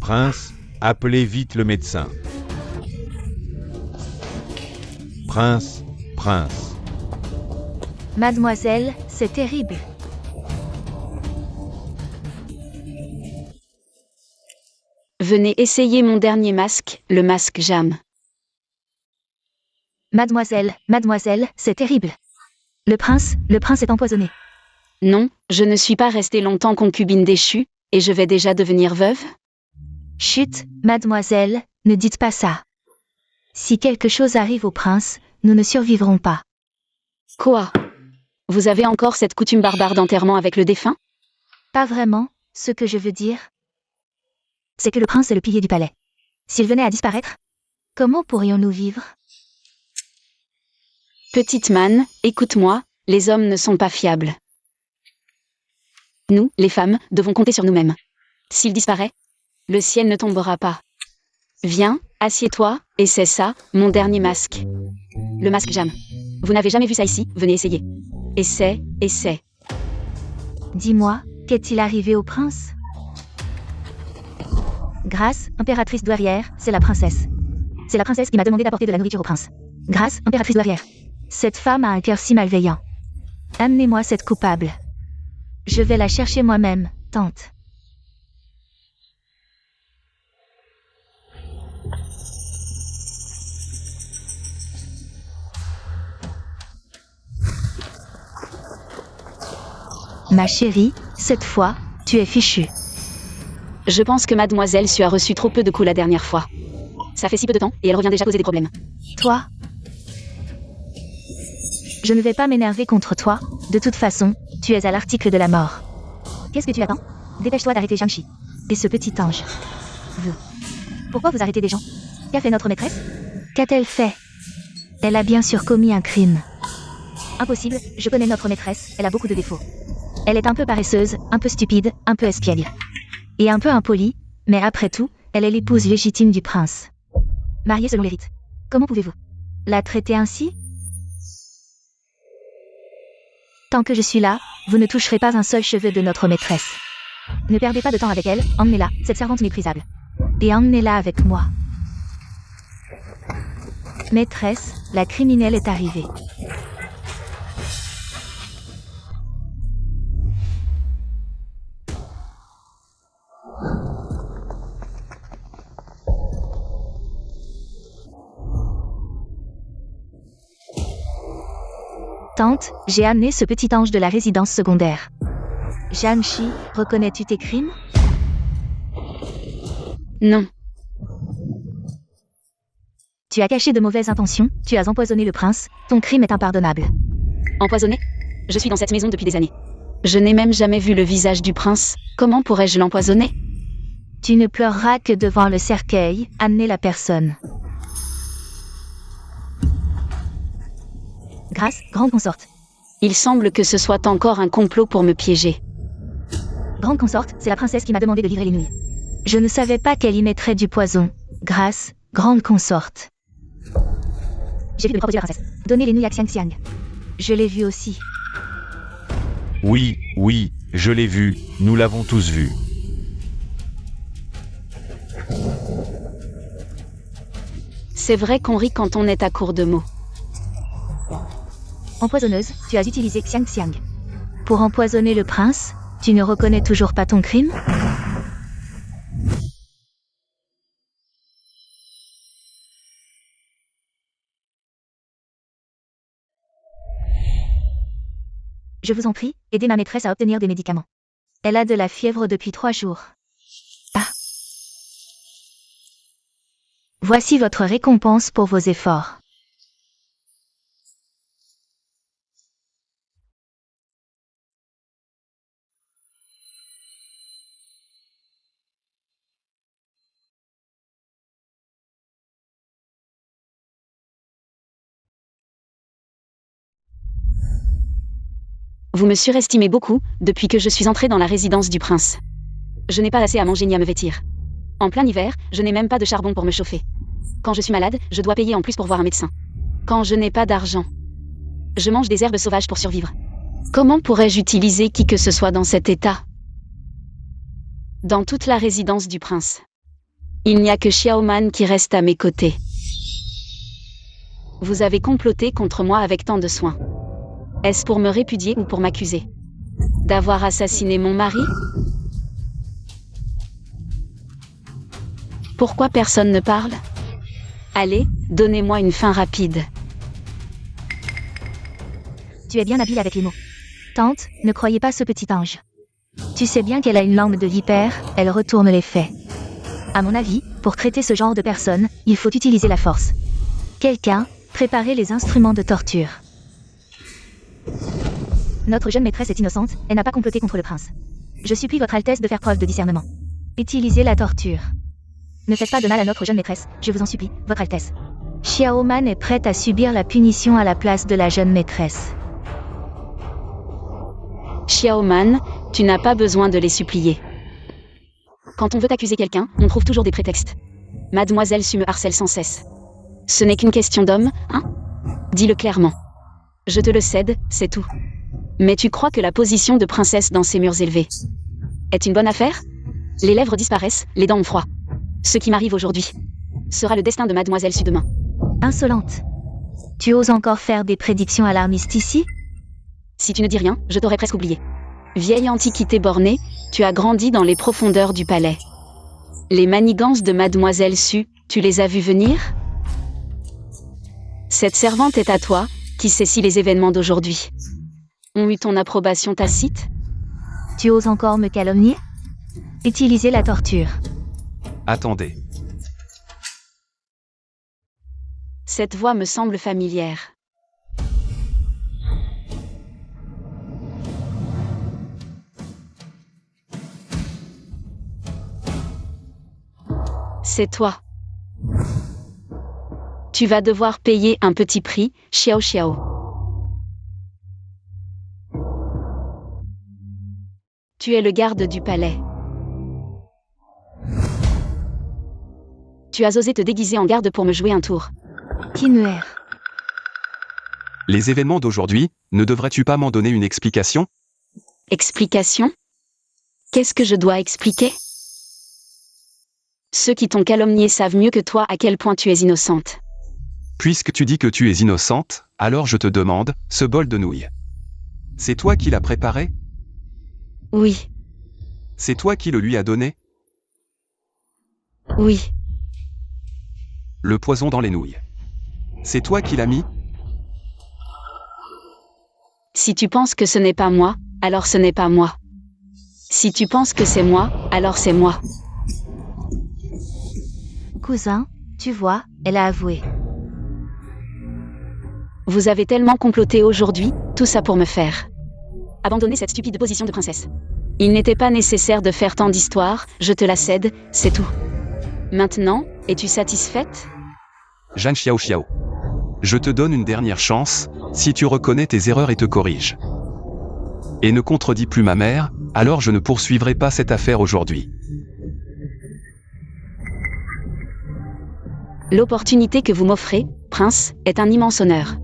[SPEAKER 3] Prince, appelez vite le médecin. Prince, prince.
[SPEAKER 2] Mademoiselle, c'est terrible.
[SPEAKER 1] Venez essayer mon dernier masque, le masque Jam.
[SPEAKER 2] Mademoiselle, mademoiselle, c'est terrible. Le prince est empoisonné.
[SPEAKER 1] Non, je ne suis pas restée longtemps concubine déchue, et je vais déjà devenir veuve?
[SPEAKER 2] Chut, mademoiselle, ne dites pas ça. Si quelque chose arrive au prince, nous ne survivrons pas.
[SPEAKER 1] Quoi? Vous avez encore cette coutume barbare d'enterrement avec le défunt?
[SPEAKER 2] Pas vraiment, ce que je veux dire, c'est que le prince est le pilier du palais. S'il venait à disparaître, comment pourrions-nous vivre?
[SPEAKER 1] Petite manne, écoute-moi, les hommes ne sont pas fiables. Nous, les femmes, devons compter sur nous-mêmes. S'il disparaît, le ciel ne tombera pas. Viens, assieds-toi, et c'est ça, mon dernier masque. Le masque Jam. Vous n'avez jamais vu ça ici, venez essayer. Essaie.
[SPEAKER 2] Dis-moi, qu'est-il arrivé au prince? Grâce, impératrice douairière, c'est la princesse. C'est la princesse qui m'a demandé d'apporter de la nourriture au prince. Grâce, impératrice douairière. Cette femme a un cœur si malveillant. Amenez-moi cette coupable. Je vais la chercher moi-même, tante. Ma chérie, cette fois, tu es fichue.
[SPEAKER 1] Je pense que mademoiselle Su a reçu trop peu de coups la dernière fois. Ça fait si peu de temps, et elle revient déjà causer des problèmes.
[SPEAKER 2] Toi? Je ne vais pas m'énerver contre toi. De toute façon, tu es à l'article de la mort. Qu'est-ce que tu attends? Dépêche-toi d'arrêter Jiangxi. Et ce petit ange. Pourquoi vous arrêtez des gens? Qu'a fait notre maîtresse? Qu'a-t-elle fait? Elle a bien sûr commis un crime. Impossible, je connais notre maîtresse, elle a beaucoup de défauts. Elle est un peu paresseuse, un peu stupide, un peu espiègle. Et un peu impolie, mais après tout, elle est l'épouse légitime du prince. Mariée selon les rites. Comment pouvez-vous la traiter ainsi? Tant que je suis là, vous ne toucherez pas un seul cheveu de notre maîtresse. Ne perdez pas de temps avec elle, emmenez-la, cette servante méprisable. Et emmenez-la avec moi. Maîtresse, la criminelle est arrivée. Tante, j'ai amené ce petit ange de la résidence secondaire. Jiangxi, reconnais-tu tes crimes?
[SPEAKER 1] Non.
[SPEAKER 2] Tu as caché de mauvaises intentions, tu as empoisonné le prince, ton crime est impardonnable.
[SPEAKER 1] Empoisonné? Je suis dans cette maison depuis des années. Je n'ai même jamais vu le visage du prince. Comment pourrais-je l'empoisonner?
[SPEAKER 2] Tu ne pleureras que devant le cercueil, amenez la personne. Grâce, grande consorte.
[SPEAKER 1] Il semble que ce soit encore un complot pour me piéger.
[SPEAKER 2] Grande consorte, c'est la princesse qui m'a demandé de livrer les nouilles. Je ne savais pas qu'elle y mettrait du poison. Grâce, grande consorte. J'ai vu de propres yeux la princesse. Donnez les nouilles à Xiang Xiang. Je l'ai vu aussi.
[SPEAKER 3] Oui, oui, je l'ai vu, nous l'avons tous vu.
[SPEAKER 1] C'est vrai qu'on rit quand on est à court de mots.
[SPEAKER 2] Empoisonneuse, tu as utilisé Xiang Xiang. Pour empoisonner le prince, tu ne reconnais toujours pas ton crime? Je vous en prie, aidez ma maîtresse à obtenir des médicaments. Elle a de la fièvre depuis 3 jours. Ah. Voici votre récompense pour vos efforts.
[SPEAKER 1] Vous me surestimez beaucoup, depuis que je suis entrée dans la résidence du prince. Je n'ai pas assez à manger ni à me vêtir. En plein hiver, je n'ai même pas de charbon pour me chauffer. Quand je suis malade, je dois payer en plus pour voir un médecin. Quand je n'ai pas d'argent, je mange des herbes sauvages pour survivre. Comment pourrais-je utiliser qui que ce soit dans cet état? Dans toute la résidence du prince, il n'y a que Xiaoman qui reste à mes côtés. Vous avez comploté contre moi avec tant de soin. Est-ce pour me répudier ou pour m'accuser d'avoir assassiné mon mari? Pourquoi personne ne parle? Allez, donnez-moi une fin rapide.
[SPEAKER 2] Tu es bien habile avec les mots. Tante, ne croyez pas ce petit ange. Tu sais bien qu'elle a une langue de vipère, elle retourne les faits. À mon avis, pour traiter ce genre de personnes, il faut utiliser la force. Quelqu'un, préparez les instruments de torture. Notre jeune maîtresse est innocente, elle n'a pas comploté contre le prince. Je supplie votre Altesse de faire preuve de discernement. Utilisez la torture. Ne faites pas de mal à notre jeune maîtresse, je vous en supplie, votre Altesse. Xiaoman est prête à subir la punition à la place de la jeune maîtresse.
[SPEAKER 1] Xiaoman, tu n'as pas besoin de les supplier. Quand on veut accuser quelqu'un, on trouve toujours des prétextes. Mademoiselle Su me harcèle sans cesse. Ce n'est qu'une question d'homme, hein? Dis-le clairement. Je te le cède, c'est tout. Mais tu crois que la position de princesse dans ces murs élevés est une bonne affaire? Les lèvres disparaissent, les dents ont froid. Ce qui m'arrive aujourd'hui sera le destin de Mademoiselle Su demain.
[SPEAKER 2] Insolente. Tu oses encore faire des prédictions alarmistes ici?
[SPEAKER 1] Si tu ne dis rien, je t'aurais presque oublié. Vieille antiquité bornée, tu as grandi dans les profondeurs du palais. Les manigances de Mademoiselle Su, tu les as vues venir? Cette servante est à toi, qui sait si les événements d'aujourd'hui ont eu ton approbation tacite?
[SPEAKER 2] Tu oses encore me calomnier? Utiliser la torture.
[SPEAKER 4] Attendez.
[SPEAKER 1] Cette voix me semble familière. C'est toi. Tu vas devoir payer un petit prix, Xiao Xiao. Tu es le garde du palais. Tu as osé te déguiser en garde pour me jouer un tour.
[SPEAKER 2] Kinuer.
[SPEAKER 4] Les événements d'aujourd'hui, ne devrais-tu pas m'en donner une explication?
[SPEAKER 1] Explication? Qu'est-ce que je dois expliquer? Ceux qui t'ont calomnié savent mieux que toi à quel point tu es innocente.
[SPEAKER 4] Puisque tu dis que tu es innocente, alors je te demande, ce bol de nouilles. C'est toi qui l'as préparé?
[SPEAKER 1] Oui,
[SPEAKER 4] C'est toi qui le lui as donné?
[SPEAKER 1] oui,
[SPEAKER 4] Le poison dans les nouilles. C'est toi qui l'as mis?
[SPEAKER 1] si tu penses que ce n'est pas moi, alors ce n'est pas moi. Si tu penses que c'est moi, alors c'est moi.
[SPEAKER 2] Cousin, tu vois, elle a avoué.
[SPEAKER 1] Vous avez tellement comploté aujourd'hui, tout ça pour me faire abandonner cette stupide position de princesse. Il n'était pas nécessaire de faire tant d'histoires, je te la cède, c'est tout. Maintenant, es-tu satisfaite?
[SPEAKER 4] Jeanne Xiao Xiao. Je te donne une dernière chance, si tu reconnais tes erreurs et te corriges. Et ne contredis plus ma mère, alors je ne poursuivrai pas cette affaire aujourd'hui.
[SPEAKER 1] L'opportunité que vous m'offrez, prince, est un immense honneur.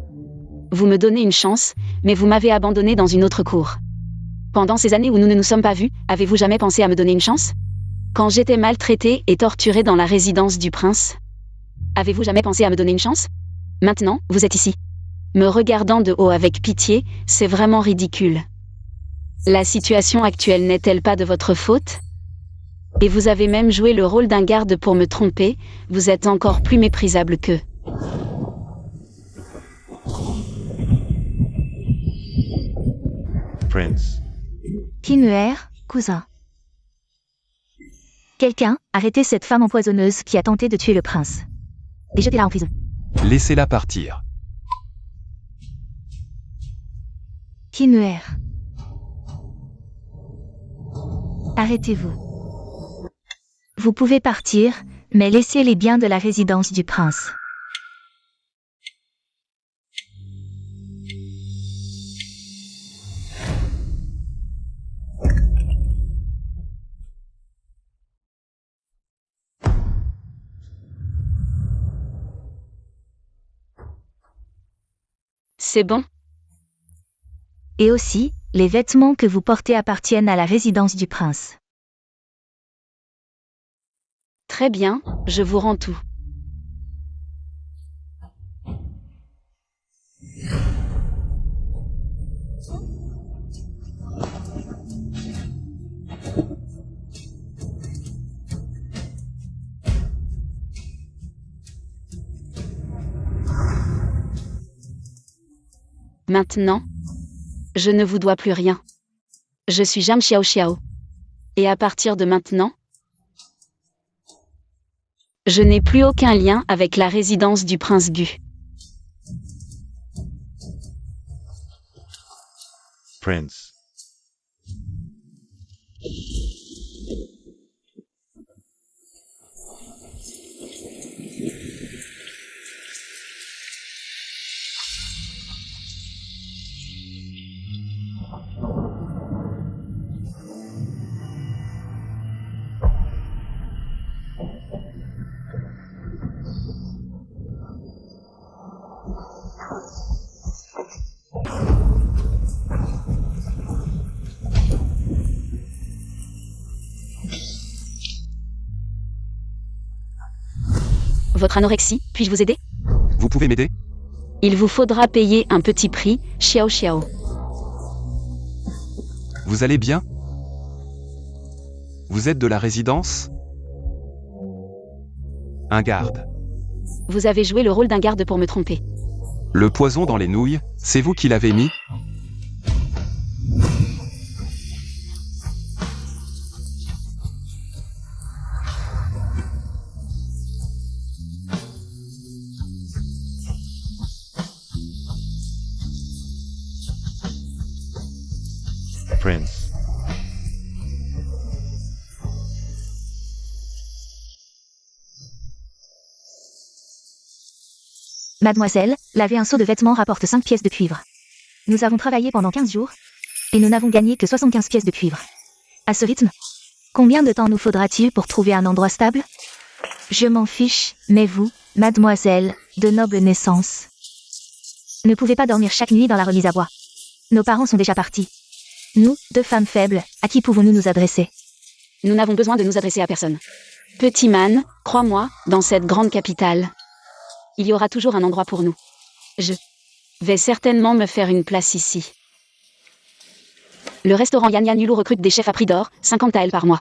[SPEAKER 1] Vous me donnez une chance, mais vous m'avez abandonné dans une autre cour. Pendant ces années où nous ne nous sommes pas vus, avez-vous jamais pensé à me donner une chance? Quand j'étais maltraitée et torturée dans la résidence du prince, avez-vous jamais pensé à me donner une chance? Maintenant, vous êtes ici. Me regardant de haut avec pitié, c'est vraiment ridicule. La situation actuelle n'est-elle pas de votre faute? Et vous avez même joué le rôle d'un garde pour me tromper, vous êtes encore plus méprisable qu'eux.
[SPEAKER 3] Prince.
[SPEAKER 2] Kinuer, cousin. Quelqu'un, arrêtez cette femme empoisonneuse qui a tenté de tuer le prince. Et jetez-la en prison.
[SPEAKER 4] Laissez-la partir.
[SPEAKER 2] Kinuer. Arrêtez-vous. Vous pouvez partir, mais laissez les biens de la résidence du prince.
[SPEAKER 1] C'est bon?
[SPEAKER 2] Et aussi, les vêtements que vous portez appartiennent à la résidence du prince.
[SPEAKER 1] Très bien, je vous rends tout. Maintenant, je ne vous dois plus rien. Je suis Jeanne Xiao Xiao. Et à partir de maintenant, je n'ai plus aucun lien avec la résidence du prince Gu.
[SPEAKER 3] Prince.
[SPEAKER 1] votre anorexie, puis-je vous aider?
[SPEAKER 4] Vous pouvez m'aider?
[SPEAKER 1] Il vous faudra payer un petit prix, Xiao Xiao.
[SPEAKER 4] Vous allez bien? Vous êtes de la résidence? Un garde.
[SPEAKER 1] Vous avez joué le rôle d'un garde pour me tromper.
[SPEAKER 4] Le poison dans les nouilles, c'est vous qui l'avez mis?
[SPEAKER 3] Prince.
[SPEAKER 2] Mademoiselle, laver un seau de vêtements rapporte 5 pièces de cuivre. Nous avons travaillé pendant 15 jours, et nous n'avons gagné que 75 pièces de cuivre. À ce rythme, combien de temps nous faudra-t-il pour trouver un endroit stable? Je m'en fiche, mais vous, mademoiselle, de noble naissance, ne pouvez pas dormir chaque nuit dans la remise à bois. Nos parents sont déjà partis. Nous, deux femmes faibles, à qui pouvons-nous nous adresser?
[SPEAKER 1] Nous n'avons besoin de nous adresser à personne. Petit man, crois-moi, dans cette grande capitale, il y aura toujours un endroit pour nous. Je vais certainement me faire une place ici. Le restaurant Yan Yan Yulu recrute des chefs à prix d'or, 50 taels par mois.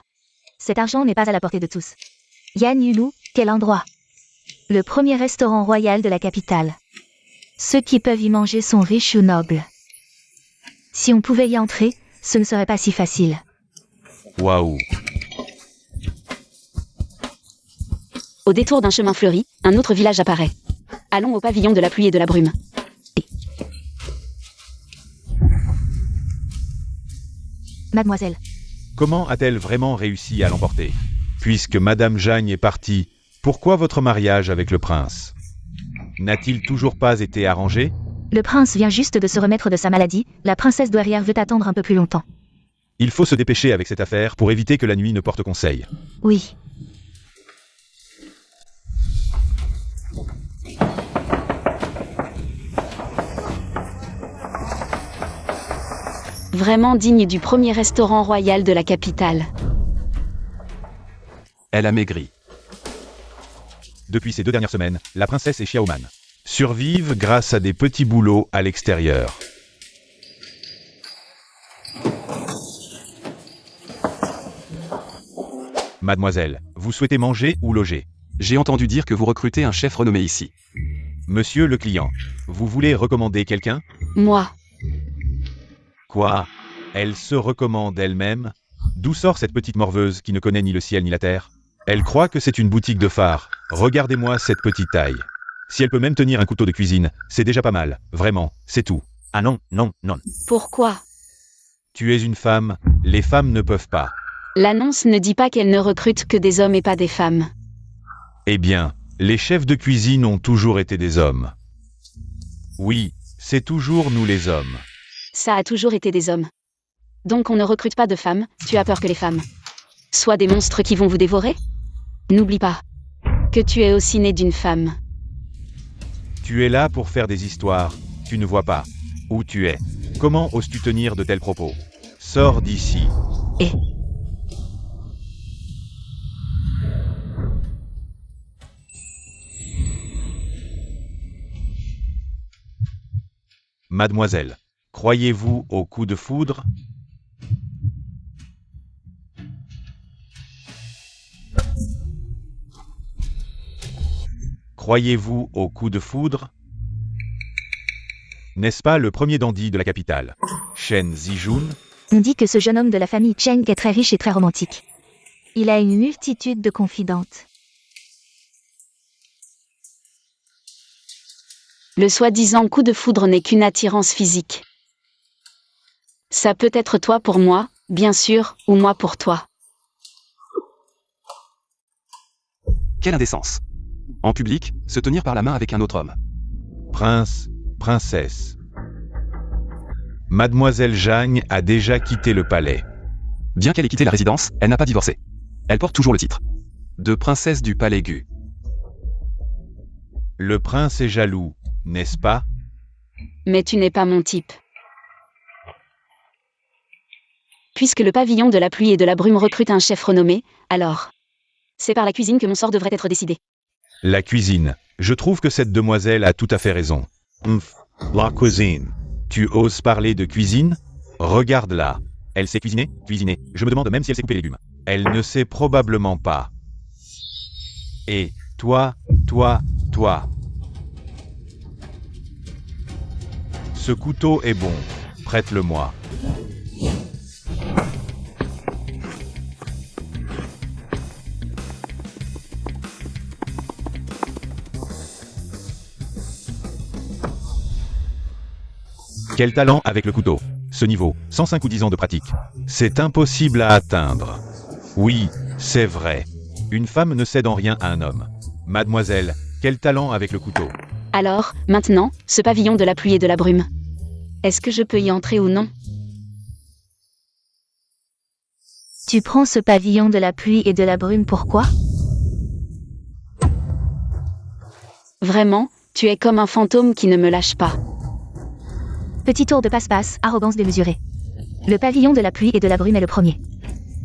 [SPEAKER 2] Cet argent n'est pas à la portée de tous. Yan Yulu, quel endroit? Le premier restaurant royal de la capitale. Ceux qui peuvent y manger sont riches ou nobles. Si on pouvait y entrer, ce ne serait pas si facile.
[SPEAKER 3] Waouh.
[SPEAKER 1] Au détour d'un chemin fleuri, un autre village apparaît. Allons au pavillon de la pluie et de la brume.
[SPEAKER 2] Mademoiselle,
[SPEAKER 3] Comment a-t-elle vraiment réussi à l'emporter? Puisque Madame Jagne est partie, pourquoi votre mariage avec le prince? N'a-t-il toujours pas été arrangé?
[SPEAKER 2] le prince vient juste de se remettre de sa maladie, la princesse douairière veut attendre un peu plus longtemps.
[SPEAKER 3] Il faut se dépêcher avec cette affaire pour éviter que la nuit ne porte conseil.
[SPEAKER 2] Oui.
[SPEAKER 1] Vraiment digne du premier restaurant royal de la capitale.
[SPEAKER 4] Elle a maigri.
[SPEAKER 3] Depuis ces 2 dernières semaines, la princesse et Xiaoman survivent grâce à des petits boulots à l'extérieur. Mademoiselle, vous souhaitez manger ou loger?
[SPEAKER 4] J'ai entendu dire que vous recrutez un chef renommé ici.
[SPEAKER 3] Monsieur le client, vous voulez recommander quelqu'un?
[SPEAKER 1] Moi,
[SPEAKER 3] Quoi? Elle se recommande elle-même? D'où sort cette petite morveuse qui ne connaît ni le ciel ni la terre? Elle croit que c'est une boutique de phare. Regardez-moi cette petite taille. Si elle peut même tenir un couteau de cuisine, c'est déjà pas mal. Vraiment, c'est tout. Ah non, non, non.
[SPEAKER 1] pourquoi?
[SPEAKER 3] Tu es une femme, les femmes ne peuvent pas.
[SPEAKER 1] L'annonce ne dit pas qu'elle ne recrute que des hommes et pas des femmes.
[SPEAKER 3] Eh bien, les chefs de cuisine ont toujours été des hommes. Oui, c'est toujours nous les hommes.
[SPEAKER 1] Ça a toujours été des hommes. Donc on ne recrute pas de femmes, tu as peur que les femmes soient des monstres qui vont vous dévorer? N'oublie pas que tu es aussi né d'une femme.
[SPEAKER 3] Tu es là pour faire des histoires, tu ne vois pas où tu es. Comment oses-tu tenir de tels propos? Sors d'ici.
[SPEAKER 1] Et
[SPEAKER 3] Mademoiselle, croyez-vous au coup de foudre? Croyez-vous au coup de foudre? N'est-ce pas le premier dandy de la capitale, Shen Zijun?
[SPEAKER 2] On dit que ce jeune homme de la famille Cheng est très riche et très romantique. Il a une multitude de confidentes.
[SPEAKER 1] le soi-disant coup de foudre n'est qu'une attirance physique. Ça peut être toi pour moi, bien sûr, ou moi pour toi.
[SPEAKER 4] Quelle indécence. En public, se tenir par la main avec un autre homme.
[SPEAKER 3] Prince, princesse. Mademoiselle Jagne a déjà quitté le palais.
[SPEAKER 4] Bien qu'elle ait quitté la résidence, elle n'a pas divorcé. Elle porte toujours le titre de princesse du palais Gu.
[SPEAKER 3] Le prince est jaloux, n'est-ce pas?
[SPEAKER 1] Mais tu n'es pas mon type. Puisque le pavillon de la pluie et de la brume recrute un chef renommé, alors c'est par la cuisine que mon sort devrait être décidé.
[SPEAKER 3] La cuisine. Je trouve que cette demoiselle a tout à fait raison. La cuisine. Tu oses parler de cuisine? Regarde-la. Elle sait cuisiner? Cuisiner. Je me demande même si elle sait couper les légumes. Elle ne sait probablement pas. Et toi. Ce couteau est bon. Prête-le-moi. Quel talent avec le couteau. Ce niveau, 105 ou 10 ans de pratique. C'est impossible à atteindre. Oui, c'est vrai. Une femme ne cède en rien à un homme. Mademoiselle, quel talent avec le couteau.
[SPEAKER 1] Alors, maintenant, ce pavillon de la pluie et de la brume. Est-ce que je peux y entrer ou non?
[SPEAKER 2] Tu prends ce pavillon de la pluie et de la brume, pourquoi?
[SPEAKER 1] Vraiment, tu es comme un fantôme qui ne me lâche pas.
[SPEAKER 2] Petit tour de passe-passe, arrogance démesurée. Le pavillon de la pluie et de la brume est le premier.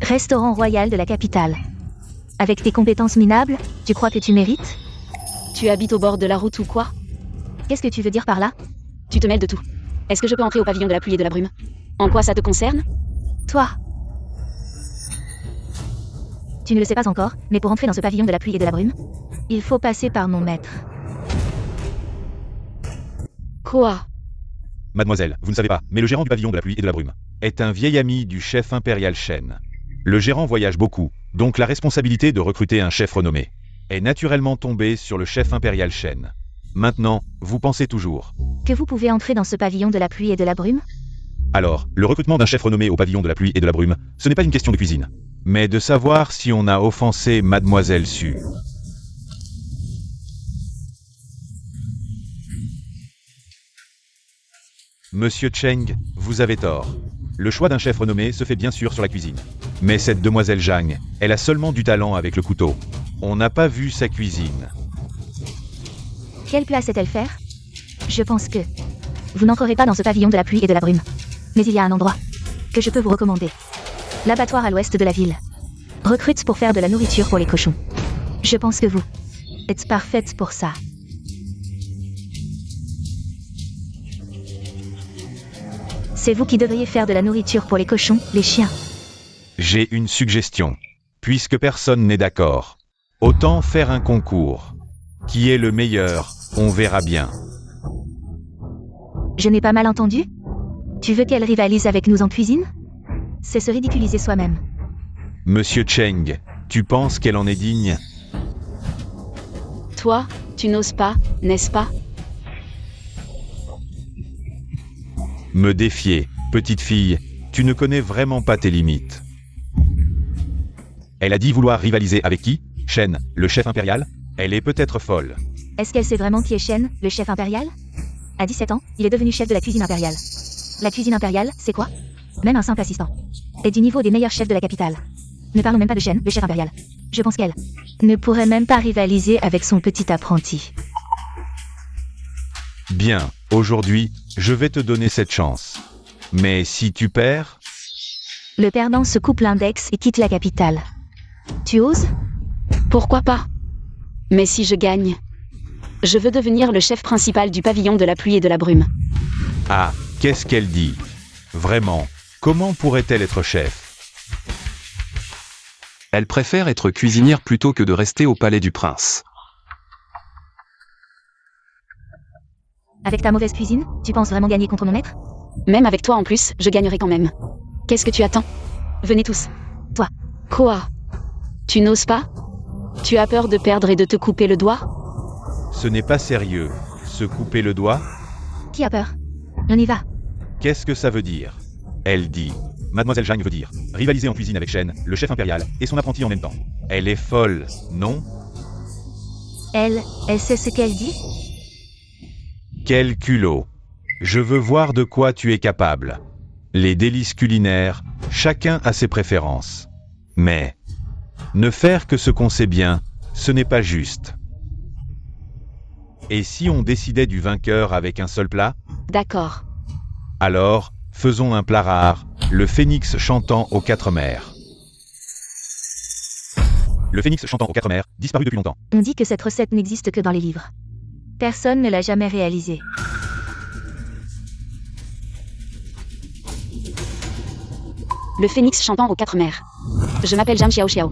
[SPEAKER 2] Restaurant royal de la capitale. Avec tes compétences minables, tu crois que tu mérites?
[SPEAKER 1] Tu habites au bord de la route ou quoi?
[SPEAKER 2] Qu'est-ce que tu veux dire par là?
[SPEAKER 1] Tu te mêles de tout. Est-ce que je peux entrer au pavillon de la pluie et de la brume? En quoi ça te concerne?
[SPEAKER 2] Toi. Tu ne le sais pas encore, mais pour entrer dans ce pavillon de la pluie et de la brume, il faut passer par mon maître.
[SPEAKER 1] Quoi?
[SPEAKER 3] Mademoiselle, vous ne savez pas, mais le gérant du pavillon de la pluie et de la brume est un vieil ami du chef impérial Shen. Le gérant voyage beaucoup, donc la responsabilité de recruter un chef renommé est naturellement tombée sur le chef impérial Shen. Maintenant, vous pensez toujours.
[SPEAKER 2] Que vous pouvez entrer dans ce pavillon de la pluie et de la brume?
[SPEAKER 3] Alors, le recrutement d'un chef renommé au pavillon de la pluie et de la brume, ce n'est pas une question de cuisine, mais de savoir si on a offensé Mademoiselle Su. Monsieur Cheng, vous avez tort. Le choix d'un chef renommé se fait bien sûr sur la cuisine. Mais cette demoiselle Zhang, elle a seulement du talent avec le couteau. On n'a pas vu sa cuisine.
[SPEAKER 2] Quelle place sait-elle faire? Je pense que vous n'entrerez pas dans ce pavillon de la pluie et de la brume. Mais il y a un endroit que je peux vous recommander. L'abattoir à l'ouest de la ville. Recrute pour faire de la nourriture pour les cochons. Je pense que vous êtes parfaite pour ça. C'est vous qui devriez faire de la nourriture pour les cochons, les chiens.
[SPEAKER 3] J'ai une suggestion. Puisque personne n'est d'accord, autant faire un concours. Qui est le meilleur, on verra bien.
[SPEAKER 2] Je n'ai pas mal entendu? Tu veux qu'elle rivalise avec nous en cuisine? C'est se ridiculiser soi-même.
[SPEAKER 3] Monsieur Cheng, tu penses qu'elle en est digne?
[SPEAKER 1] Toi, tu n'oses pas, n'est-ce pas?
[SPEAKER 3] Me défier, petite fille, tu ne connais vraiment pas tes limites. Elle a dit vouloir rivaliser avec qui? Shen, le chef impérial? Elle est peut-être folle.
[SPEAKER 2] Est-ce qu'elle sait vraiment qui est Shen, le chef impérial? À 17 ans, il est devenu chef de la cuisine impériale. La cuisine impériale, c'est quoi? Même un simple assistant. Est du niveau des meilleurs chefs de la capitale. Ne parlons même pas de Shen, le chef impérial. Je pense qu'elle ne pourrait même pas rivaliser avec son petit apprenti.
[SPEAKER 3] Bien, aujourd'hui, je vais te donner cette chance. Mais si tu perds,
[SPEAKER 2] Le perdant se coupe l'index et quitte la capitale. Tu oses?
[SPEAKER 1] Pourquoi pas? Mais si je gagne, je veux devenir le chef principal du pavillon de la pluie et de la brume.
[SPEAKER 3] ah, qu'est-ce qu'elle dit? Vraiment, comment pourrait-elle être chef?
[SPEAKER 4] Elle préfère être cuisinière plutôt que de rester au palais du prince.
[SPEAKER 2] Avec ta mauvaise cuisine, tu penses vraiment gagner contre mon maître?
[SPEAKER 1] Même avec toi en plus, je gagnerai quand même. Qu'est-ce que tu attends? Venez tous.
[SPEAKER 2] Toi.
[SPEAKER 1] Quoi? Tu n'oses pas? Tu as peur de perdre et de te couper le doigt?
[SPEAKER 3] Ce n'est pas sérieux. Se couper le doigt?
[SPEAKER 2] Qui a peur? On y va.
[SPEAKER 3] Qu'est-ce que ça veut dire? Elle dit. Mademoiselle Zhang veut dire rivaliser en cuisine avec Shen, le chef impérial, et son apprenti en même temps. Elle est folle, non?
[SPEAKER 2] Elle sait ce qu'elle dit?
[SPEAKER 3] Quel culot! Je veux voir de quoi tu es capable. Les délices culinaires, chacun a ses préférences. Mais ne faire que ce qu'on sait bien, ce n'est pas juste. Et si on décidait du vainqueur avec un seul plat?
[SPEAKER 1] D'accord.
[SPEAKER 3] Alors, faisons un plat rare, le phénix chantant aux 4 mers. Le phénix chantant aux quatre mers, disparu depuis longtemps.
[SPEAKER 2] On dit que cette recette n'existe que dans les livres. Personne ne l'a jamais réalisée.
[SPEAKER 1] Le phénix chantant aux quatre mers. Je m'appelle Zhang Xiaoxiao.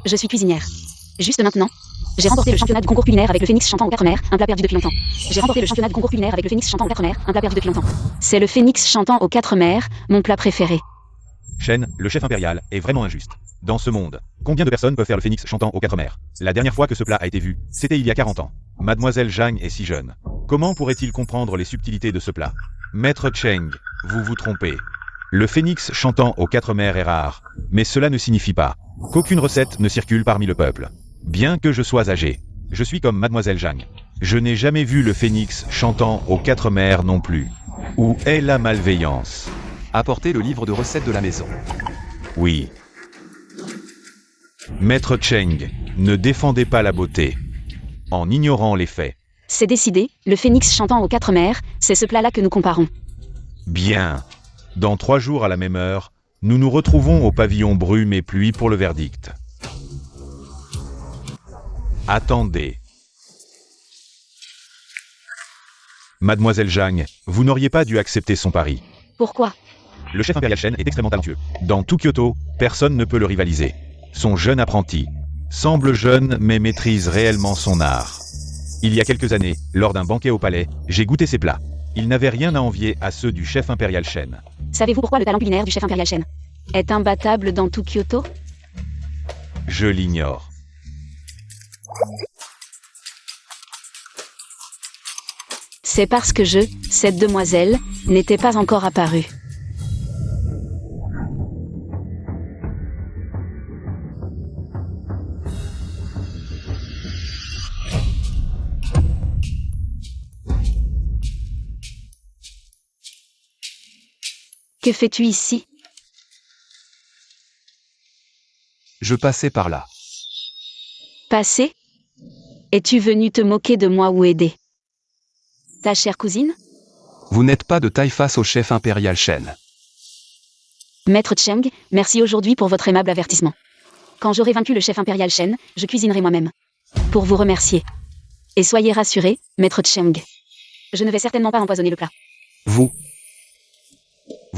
[SPEAKER 1] Je suis cuisinière. Juste maintenant, j'ai remporté le championnat du concours culinaire avec le phénix chantant aux quatre mers, un plat perdu depuis longtemps. J'ai remporté le championnat du concours culinaire avec le phénix chantant aux quatre mers, un plat perdu depuis longtemps. C'est le phénix chantant aux quatre mers, mon plat préféré.
[SPEAKER 3] Shen, le chef impérial, est vraiment injuste. Dans ce monde, combien de personnes peuvent faire le phénix chantant aux quatre mers? La dernière fois que ce plat a été vu, c'était il y a 40 ans. Mademoiselle Zhang est si jeune. Comment pourrait-il comprendre les subtilités de ce plat? Maître Cheng, vous vous trompez. Le phénix chantant aux quatre mers est rare, mais cela ne signifie pas qu'aucune recette ne circule parmi le peuple. Bien que je sois âgé, je suis comme Mademoiselle Zhang. Je n'ai jamais vu le phénix chantant aux quatre mers non plus. Où est la malveillance?
[SPEAKER 4] Apportez le livre de recettes de la maison.
[SPEAKER 3] Oui. Maître Cheng, ne défendez pas la beauté en ignorant les faits.
[SPEAKER 1] C'est décidé, le phénix chantant aux quatre mers, c'est ce plat-là que nous comparons.
[SPEAKER 3] Bien. Dans 3 jours à la même heure, nous nous retrouvons au pavillon Brume et Pluie pour le verdict. Attendez. Mademoiselle Zhang, vous n'auriez pas dû accepter son pari.
[SPEAKER 1] Pourquoi?
[SPEAKER 3] Le chef impérial Shen est extrêmement talentueux. Dans tout Kyoto, personne ne peut le rivaliser. Son jeune apprenti semble jeune mais maîtrise réellement son art. Il y a quelques années, lors d'un banquet au palais, j'ai goûté ses plats. Ils n'avaient rien à envier à ceux du chef impérial Shen.
[SPEAKER 1] Savez-vous pourquoi le talent culinaire du chef impérial Shen est imbattable dans tout Kyoto?
[SPEAKER 3] Je l'ignore.
[SPEAKER 1] C'est parce que cette demoiselle, n'était pas encore apparue. Que fais-tu ici?
[SPEAKER 4] Je passais par là.
[SPEAKER 1] Passé? Es-tu venu te moquer de moi ou aider ta chère cousine?
[SPEAKER 4] Vous n'êtes pas de taille face au chef impérial Shen.
[SPEAKER 1] Maître Cheng, merci aujourd'hui pour votre aimable avertissement. Quand j'aurai vaincu le chef impérial Shen, je cuisinerai moi-même. Pour vous remercier. Et soyez rassuré, Maître Cheng. Je ne vais certainement pas empoisonner le plat.
[SPEAKER 4] Vous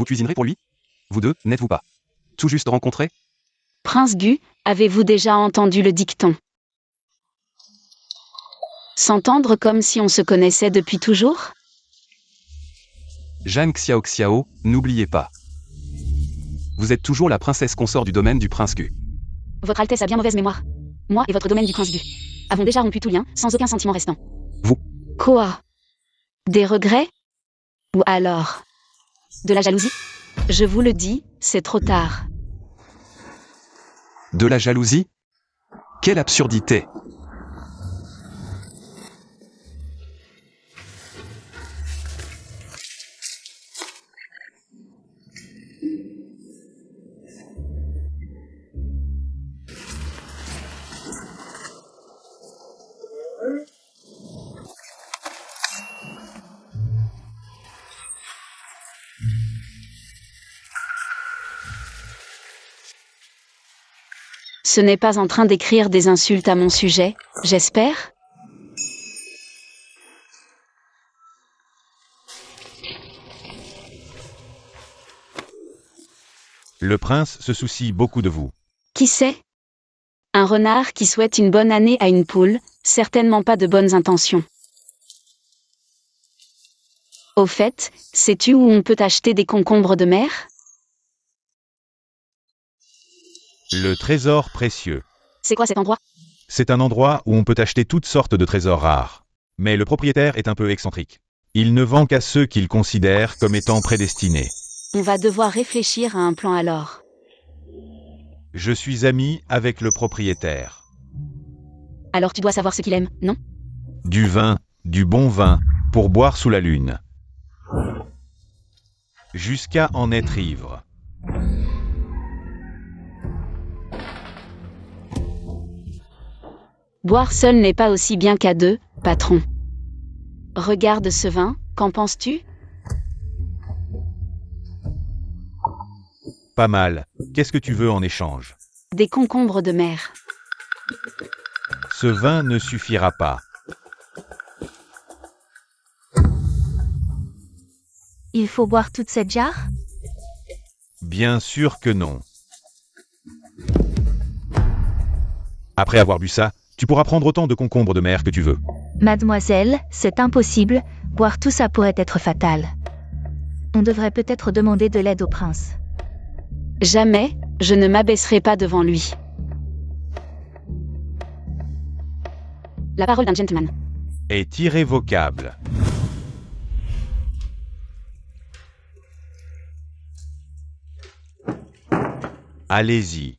[SPEAKER 4] cuisinerez pour lui? Vous deux, n'êtes-vous pas tout juste rencontrés?
[SPEAKER 1] Prince Gu, avez-vous déjà entendu le dicton? S'entendre comme si on se connaissait depuis toujours?
[SPEAKER 4] Zhang Xiaoxiao, n'oubliez pas. Vous êtes toujours la princesse consort du domaine du prince Gu.
[SPEAKER 1] Votre Altesse a bien mauvaise mémoire. Moi et votre domaine du prince Gu avons déjà rompu tout lien, sans aucun sentiment restant.
[SPEAKER 4] Vous?
[SPEAKER 1] Quoi? Des regrets? Ou alors de la jalousie? Je vous le dis, c'est trop tard.
[SPEAKER 4] De la jalousie? Quelle absurdité!
[SPEAKER 1] Ce n'est pas en train d'écrire des insultes à mon sujet, j'espère?
[SPEAKER 3] Le prince se soucie beaucoup de vous.
[SPEAKER 1] Qui sait? Un renard qui souhaite une bonne année à une poule, certainement pas de bonnes intentions. Au fait, sais-tu où on peut acheter des concombres de mer?
[SPEAKER 3] Le trésor précieux.
[SPEAKER 1] C'est quoi cet endroit?
[SPEAKER 3] C'est un endroit où on peut acheter toutes sortes de trésors rares. Mais le propriétaire est un peu excentrique. Il ne vend qu'à ceux qu'il considère comme étant prédestinés.
[SPEAKER 1] On va devoir réfléchir à un plan alors.
[SPEAKER 3] Je suis ami avec le propriétaire.
[SPEAKER 1] Alors tu dois savoir ce qu'il aime, non?
[SPEAKER 3] Du vin, du bon vin, pour boire sous la lune. Jusqu'à en être ivre.
[SPEAKER 1] Boire seul n'est pas aussi bien qu'à deux, patron. Regarde ce vin, qu'en penses-tu?
[SPEAKER 3] Pas mal. Qu'est-ce que tu veux en échange?
[SPEAKER 1] Des concombres de mer.
[SPEAKER 3] Ce vin ne suffira pas.
[SPEAKER 2] Il faut boire toute cette jarre?
[SPEAKER 3] Bien sûr que non. Après avoir bu ça, tu pourras prendre autant de concombres de mer que tu veux.
[SPEAKER 2] Mademoiselle, c'est impossible, boire tout ça pourrait être fatal. On devrait peut-être demander de l'aide au prince.
[SPEAKER 1] Jamais, je ne m'abaisserai pas devant lui. La parole d'un gentleman.
[SPEAKER 3] Est irrévocable. Allez-y.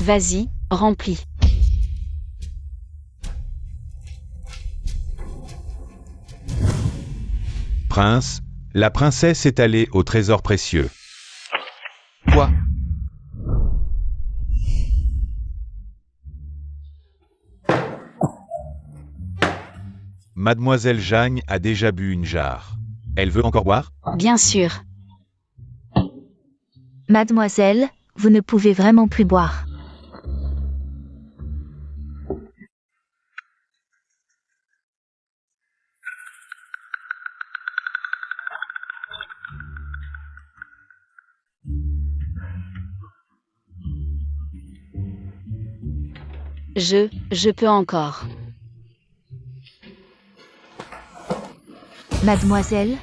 [SPEAKER 1] Vas-y, remplis.
[SPEAKER 3] Prince, la princesse est allée au trésor précieux.
[SPEAKER 4] Quoi?
[SPEAKER 3] Mademoiselle Jagne a déjà bu une jarre. Elle veut encore boire?
[SPEAKER 1] Bien sûr.
[SPEAKER 2] Mademoiselle, vous ne pouvez vraiment plus boire.
[SPEAKER 1] Je peux encore.
[SPEAKER 2] Mademoiselle?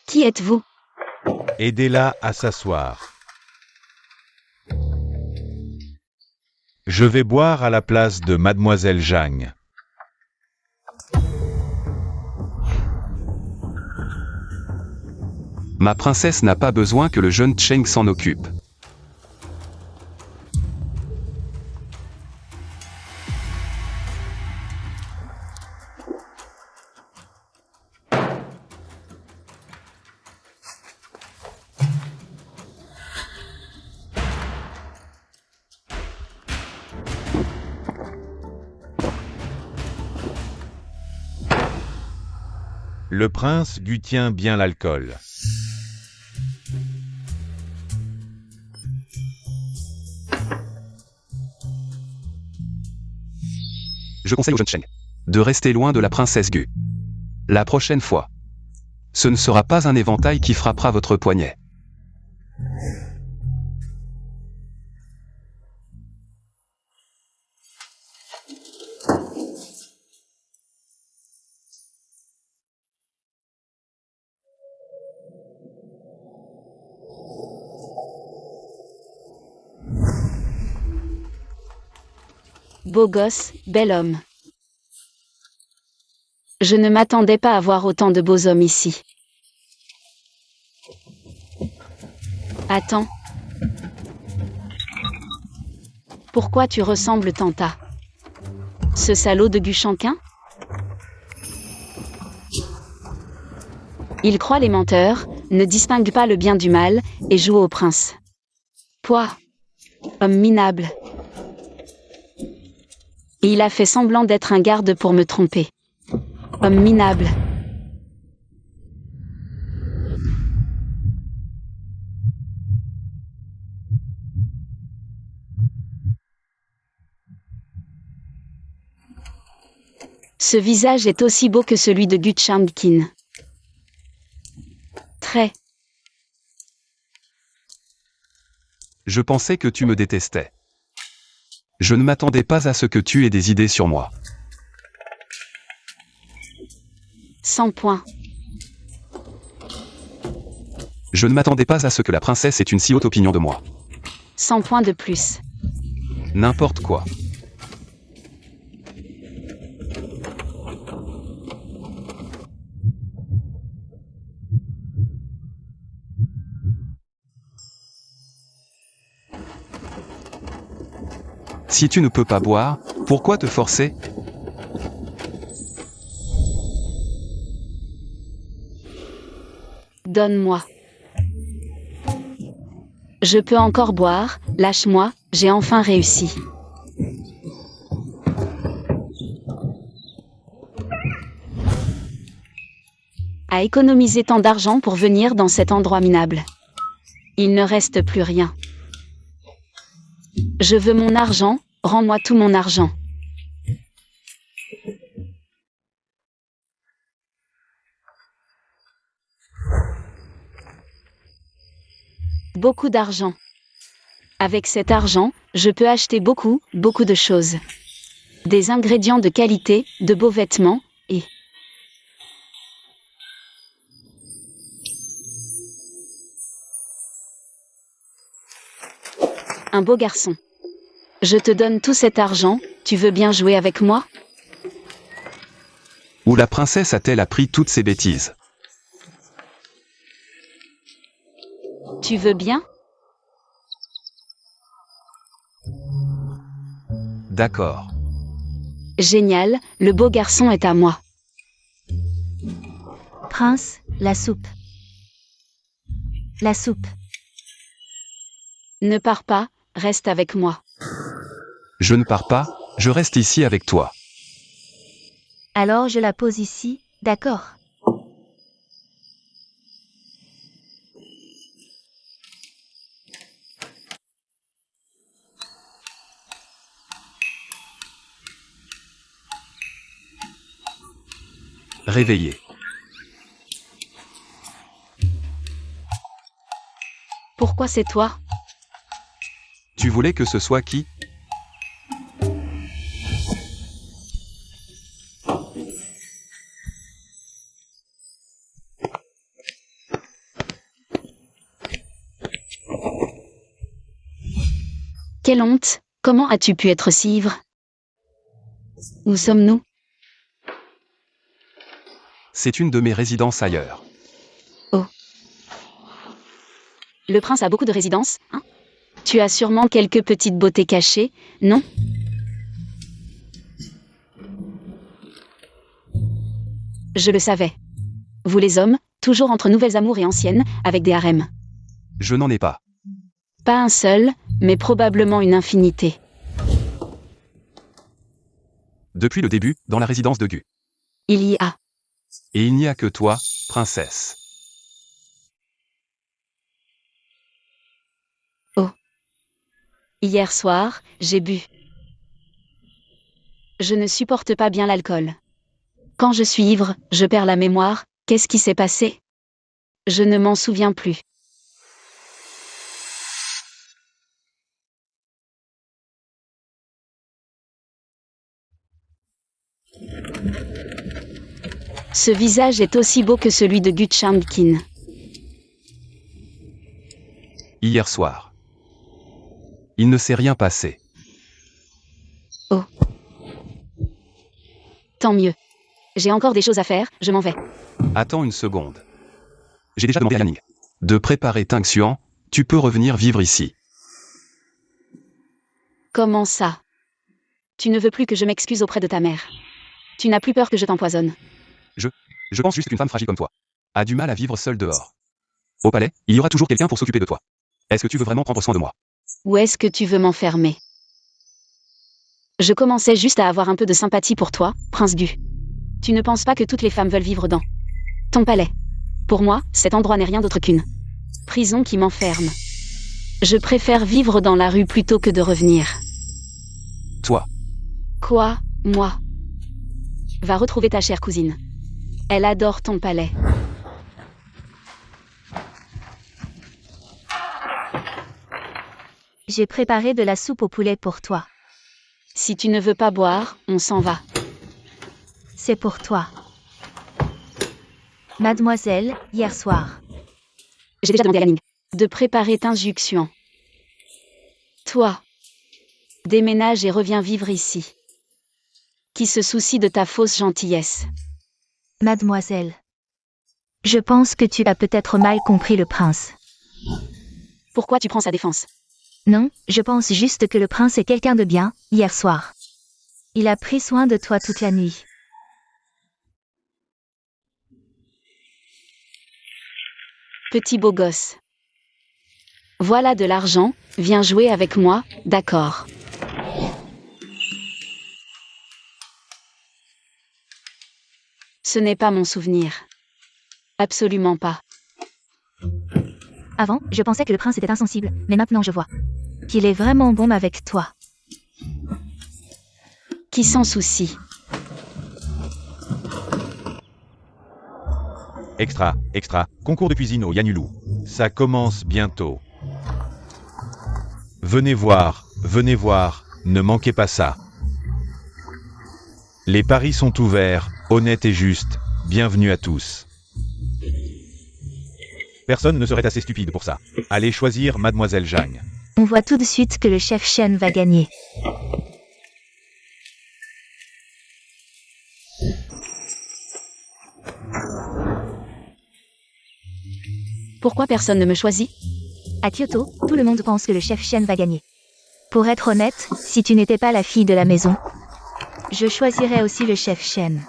[SPEAKER 1] Qui êtes-vous?
[SPEAKER 3] Aidez-la à s'asseoir. Je vais boire à la place de Mademoiselle Jagne.
[SPEAKER 4] Ma princesse n'a pas besoin que le jeune Cheng s'en occupe.
[SPEAKER 3] Le prince gutient bien l'alcool.
[SPEAKER 4] Je conseille au jeune Cheng de rester loin de la princesse Gu. La prochaine fois, ce ne sera pas un éventail qui frappera votre poignet.
[SPEAKER 1] Beau gosse, bel homme. Je ne m'attendais pas à voir autant de beaux hommes ici. Attends. Pourquoi tu ressembles tant à ce salaud de Guchanquin? Il croit les menteurs, ne distingue pas le bien du mal, et joue au prince. Pouah! Homme minable. Et il a fait semblant d'être un garde pour me tromper. Homme minable. Ce visage est aussi beau que celui de Guchanquin. Très.
[SPEAKER 4] Je pensais que tu me détestais. Je ne m'attendais pas à ce que tu aies des idées sur moi.
[SPEAKER 1] 100 points.
[SPEAKER 4] Je ne m'attendais pas à ce que la princesse ait une si haute opinion de moi.
[SPEAKER 1] 100 points de plus.
[SPEAKER 4] N'importe quoi. Si tu ne peux pas boire, pourquoi te forcer?
[SPEAKER 1] Donne-moi. Je peux encore boire, lâche-moi, j'ai enfin réussi. À économiser tant d'argent pour venir dans cet endroit minable. Il ne reste plus rien. Je veux mon argent, rends-moi tout mon argent. Beaucoup d'argent. Avec cet argent, je peux acheter beaucoup de choses. Des ingrédients de qualité, de beaux vêtements, et... un beau garçon. Je te donne tout cet argent, tu veux bien jouer avec moi?
[SPEAKER 4] Où la princesse a-t-elle appris toutes ces bêtises?
[SPEAKER 1] Tu veux bien?
[SPEAKER 4] D'accord.
[SPEAKER 1] Génial, le beau garçon est à moi.
[SPEAKER 2] Prince, la soupe. La soupe.
[SPEAKER 1] Ne pars pas, reste avec moi.
[SPEAKER 4] Je ne pars pas, je reste ici avec toi.
[SPEAKER 2] Alors je la pose ici, d'accord.
[SPEAKER 4] Réveillé.
[SPEAKER 1] Pourquoi c'est toi?
[SPEAKER 4] Tu voulais que ce soit qui?
[SPEAKER 1] Quelle honte, comment as-tu pu être si ivre? Où sommes-nous?
[SPEAKER 4] C'est une de mes résidences ailleurs.
[SPEAKER 1] Le prince a beaucoup de résidences, hein? Tu as sûrement quelques petites beautés cachées, non? Je le savais. Vous les hommes, toujours entre nouvelles amours et anciennes, avec des harems.
[SPEAKER 4] Je n'en ai pas.
[SPEAKER 1] Pas un seul, mais probablement une infinité.
[SPEAKER 4] Depuis le début, dans la résidence de Gu.
[SPEAKER 1] Il y a.
[SPEAKER 4] Et il n'y a que toi, princesse.
[SPEAKER 1] Hier soir, j'ai bu. Je ne supporte pas bien l'alcool. Quand je suis ivre, je perds la mémoire. Qu'est-ce qui s'est passé? Je ne m'en souviens plus. Ce visage est aussi beau que celui de Gutchandkin.
[SPEAKER 4] Hier soir. Il ne s'est rien passé.
[SPEAKER 1] Tant mieux. J'ai encore des choses à faire, je m'en vais.
[SPEAKER 4] Attends une seconde. J'ai déjà demandé à Yanning de préparer Ting Xuan, tu peux revenir vivre ici.
[SPEAKER 1] Comment ça? Tu ne veux plus que je m'excuse auprès de ta mère. Tu n'as plus peur que je t'empoisonne.
[SPEAKER 4] Je pense juste qu'une femme fragile comme toi a du mal à vivre seule dehors. Au palais, il y aura toujours quelqu'un pour s'occuper de toi. Est-ce que tu veux vraiment prendre soin de moi?
[SPEAKER 1] Où est-ce que tu veux m'enfermer? Je commençais juste à avoir un peu de sympathie pour toi, prince Gu. Tu ne penses pas que toutes les femmes veulent vivre dans ton palais? Pour moi, cet endroit n'est rien d'autre qu'une prison qui m'enferme. Je préfère vivre dans la rue plutôt que de revenir.
[SPEAKER 4] Toi.
[SPEAKER 1] Quoi, moi? Va retrouver ta chère cousine. Elle adore ton palais.
[SPEAKER 2] J'ai préparé de la soupe au poulet pour toi.
[SPEAKER 1] Si tu ne veux pas boire, on s'en va.
[SPEAKER 2] C'est pour toi. Mademoiselle, hier soir.
[SPEAKER 1] J'ai déjà demandé à Lanning de préparer Ting Xuan. Toi, déménage et reviens vivre ici. Qui se soucie de ta fausse gentillesse?
[SPEAKER 2] Mademoiselle. Je pense que tu as peut-être mal compris le prince.
[SPEAKER 1] Pourquoi tu prends sa défense?
[SPEAKER 2] Non, je pense juste que le prince est quelqu'un de bien, hier soir. Il a pris soin de toi toute la nuit.
[SPEAKER 1] Petit beau gosse. Voilà de l'argent, viens jouer avec moi, d'accord. Ce n'est pas mon souvenir. Absolument pas.
[SPEAKER 2] Avant, je pensais que le prince était insensible, mais maintenant je vois qu'il est vraiment bon avec toi.
[SPEAKER 1] Qui s'en soucie?
[SPEAKER 3] Extra, extra, concours de cuisine au Yanulou. Ça commence bientôt. Venez voir, ne manquez pas ça. Les paris sont ouverts, honnêtes et justes, bienvenue à tous. Personne ne serait assez stupide pour ça. Allez choisir Mademoiselle Zhang.
[SPEAKER 2] On voit tout de suite que le chef Shen va gagner.
[SPEAKER 1] Pourquoi personne ne me choisit?
[SPEAKER 2] À Kyoto, tout le monde pense que le chef Shen va gagner. Pour être honnête, si tu n'étais pas la fille de la maison, je choisirais aussi le chef Shen.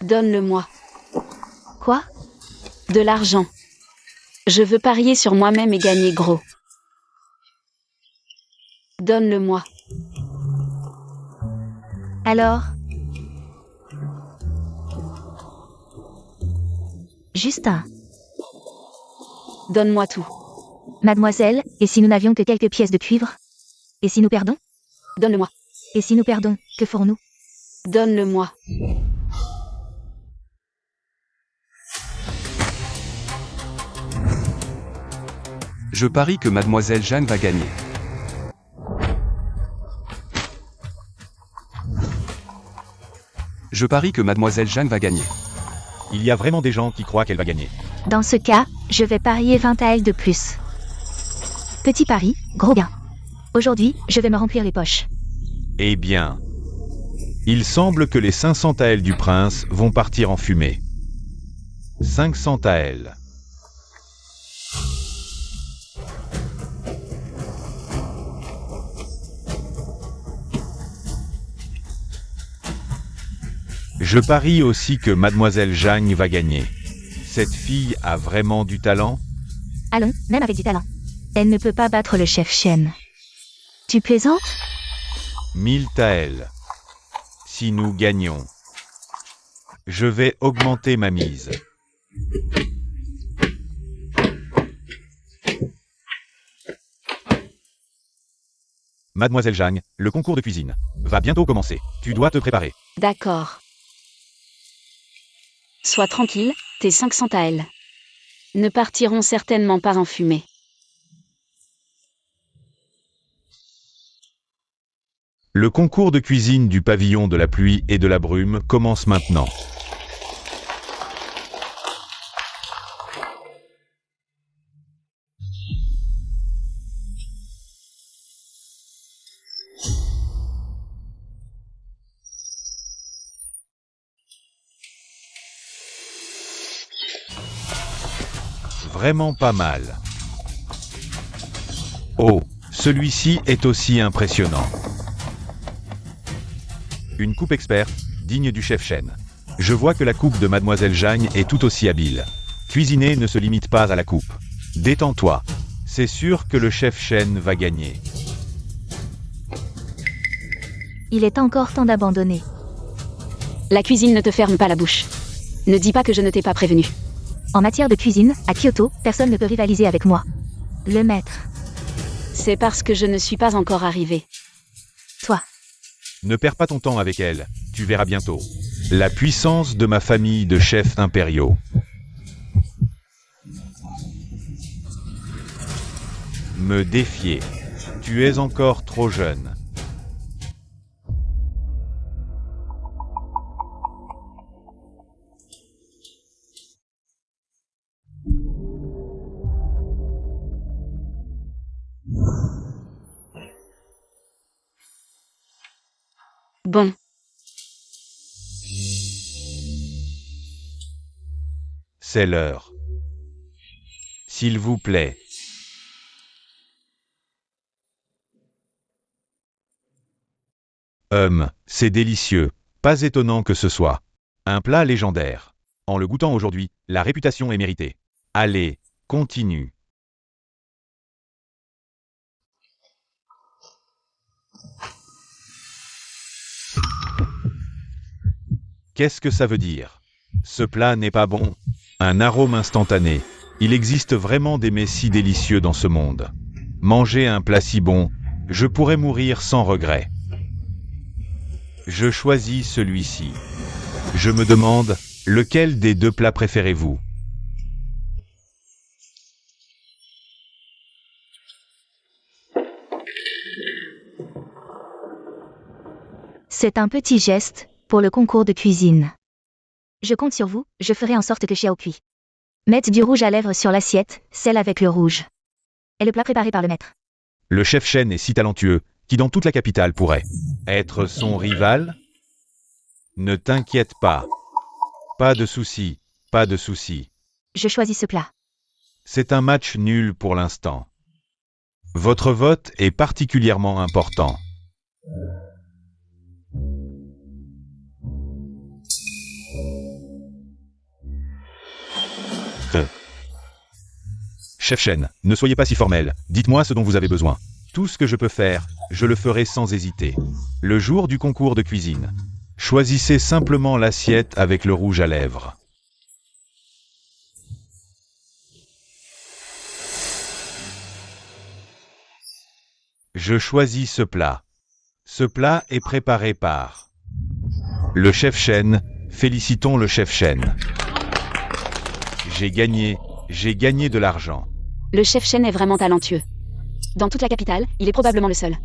[SPEAKER 1] Donne-le-moi.
[SPEAKER 2] Quoi?
[SPEAKER 1] De l'argent. Je veux parier sur moi-même et gagner gros. Donne-le-moi.
[SPEAKER 2] Alors? Juste un.
[SPEAKER 1] Donne-moi tout.
[SPEAKER 2] Mademoiselle, et si nous n'avions que quelques pièces de cuivre? Et si nous perdons?
[SPEAKER 1] Donne-le-moi.
[SPEAKER 2] Et si nous perdons, que ferons-nous?
[SPEAKER 1] Donne-le-moi.
[SPEAKER 4] Je parie que Mademoiselle Jeanne va gagner. Je parie que Mademoiselle Jeanne va gagner.
[SPEAKER 3] Il y a vraiment des gens qui croient qu'elle va gagner.
[SPEAKER 2] Dans ce cas, je vais parier 20 à elle de plus. Petit pari, gros gain. Aujourd'hui, je vais me remplir les poches.
[SPEAKER 3] Eh bien, il semble que les 500 taels du prince vont partir en fumée. 500 taels. Je parie aussi que Mademoiselle Zhang va gagner. Cette fille a vraiment du talent?
[SPEAKER 2] Allons, même avec du talent. Elle ne peut pas battre le chef Shen. Tu plaisantes?
[SPEAKER 3] 1000 taels. Si nous gagnons, je vais augmenter ma mise. Mademoiselle Zhang, le concours de cuisine va bientôt commencer. Tu dois te préparer.
[SPEAKER 1] D'accord. Sois tranquille, tes 500 à elle ne partiront certainement pas en fumée.
[SPEAKER 3] Le concours de cuisine du pavillon de la pluie et de la brume commence maintenant. Vraiment pas mal. Oh, celui-ci est aussi impressionnant. Une coupe experte, digne du chef Shen. Je vois que la coupe de Mademoiselle Zhang est tout aussi habile. Cuisiner ne se limite pas à la coupe. Détends-toi. C'est sûr que le chef Shen va gagner.
[SPEAKER 2] Il est encore temps d'abandonner.
[SPEAKER 1] La cuisine ne te ferme pas la bouche. Ne dis pas que je ne t'ai pas prévenu.
[SPEAKER 2] En matière de cuisine, à Kyoto, personne ne peut rivaliser avec moi. Le maître.
[SPEAKER 1] C'est parce que je ne suis pas encore arrivé.
[SPEAKER 2] Toi.
[SPEAKER 3] Ne perds pas ton temps avec elle, tu verras bientôt. La puissance de ma famille de chefs impériaux. Me défier. Tu es encore trop jeune.
[SPEAKER 1] Bon.
[SPEAKER 3] C'est l'heure. S'il vous plaît. C'est délicieux. Pas étonnant que ce soit un plat légendaire. En le goûtant aujourd'hui, la réputation est méritée. Allez, continue. Qu'est-ce que ça veut dire? Ce plat n'est pas bon. Un arôme instantané. Il existe vraiment des mets si délicieux dans ce monde. Manger un plat si bon, je pourrais mourir sans regret. Je choisis celui-ci. Je me demande, lequel des deux plats préférez-vous?
[SPEAKER 2] C'est un petit geste pour le concours de cuisine. Je compte sur vous, je ferai en sorte que Xiao cuit. Mette du rouge à lèvres sur l'assiette, celle avec le rouge. Et le plat préparé par le maître.
[SPEAKER 3] Le chef Shen est si talentueux, qui dans toute la capitale pourrait être son rival? Ne t'inquiète pas. Pas de souci, pas de souci.
[SPEAKER 2] Je choisis ce plat.
[SPEAKER 3] C'est un match nul pour l'instant. Votre vote est particulièrement important. Chef Shen, ne soyez pas si formel, dites-moi ce dont vous avez besoin. Tout ce que je peux faire, je le ferai sans hésiter. Le jour du concours de cuisine, choisissez simplement l'assiette avec le rouge à lèvres. Je choisis ce plat. Ce plat est préparé par le chef Shen. Félicitons le chef Shen. J'ai gagné de l'argent.
[SPEAKER 1] Le chef Shen est vraiment talentueux. Dans toute la capitale, il est probablement le seul.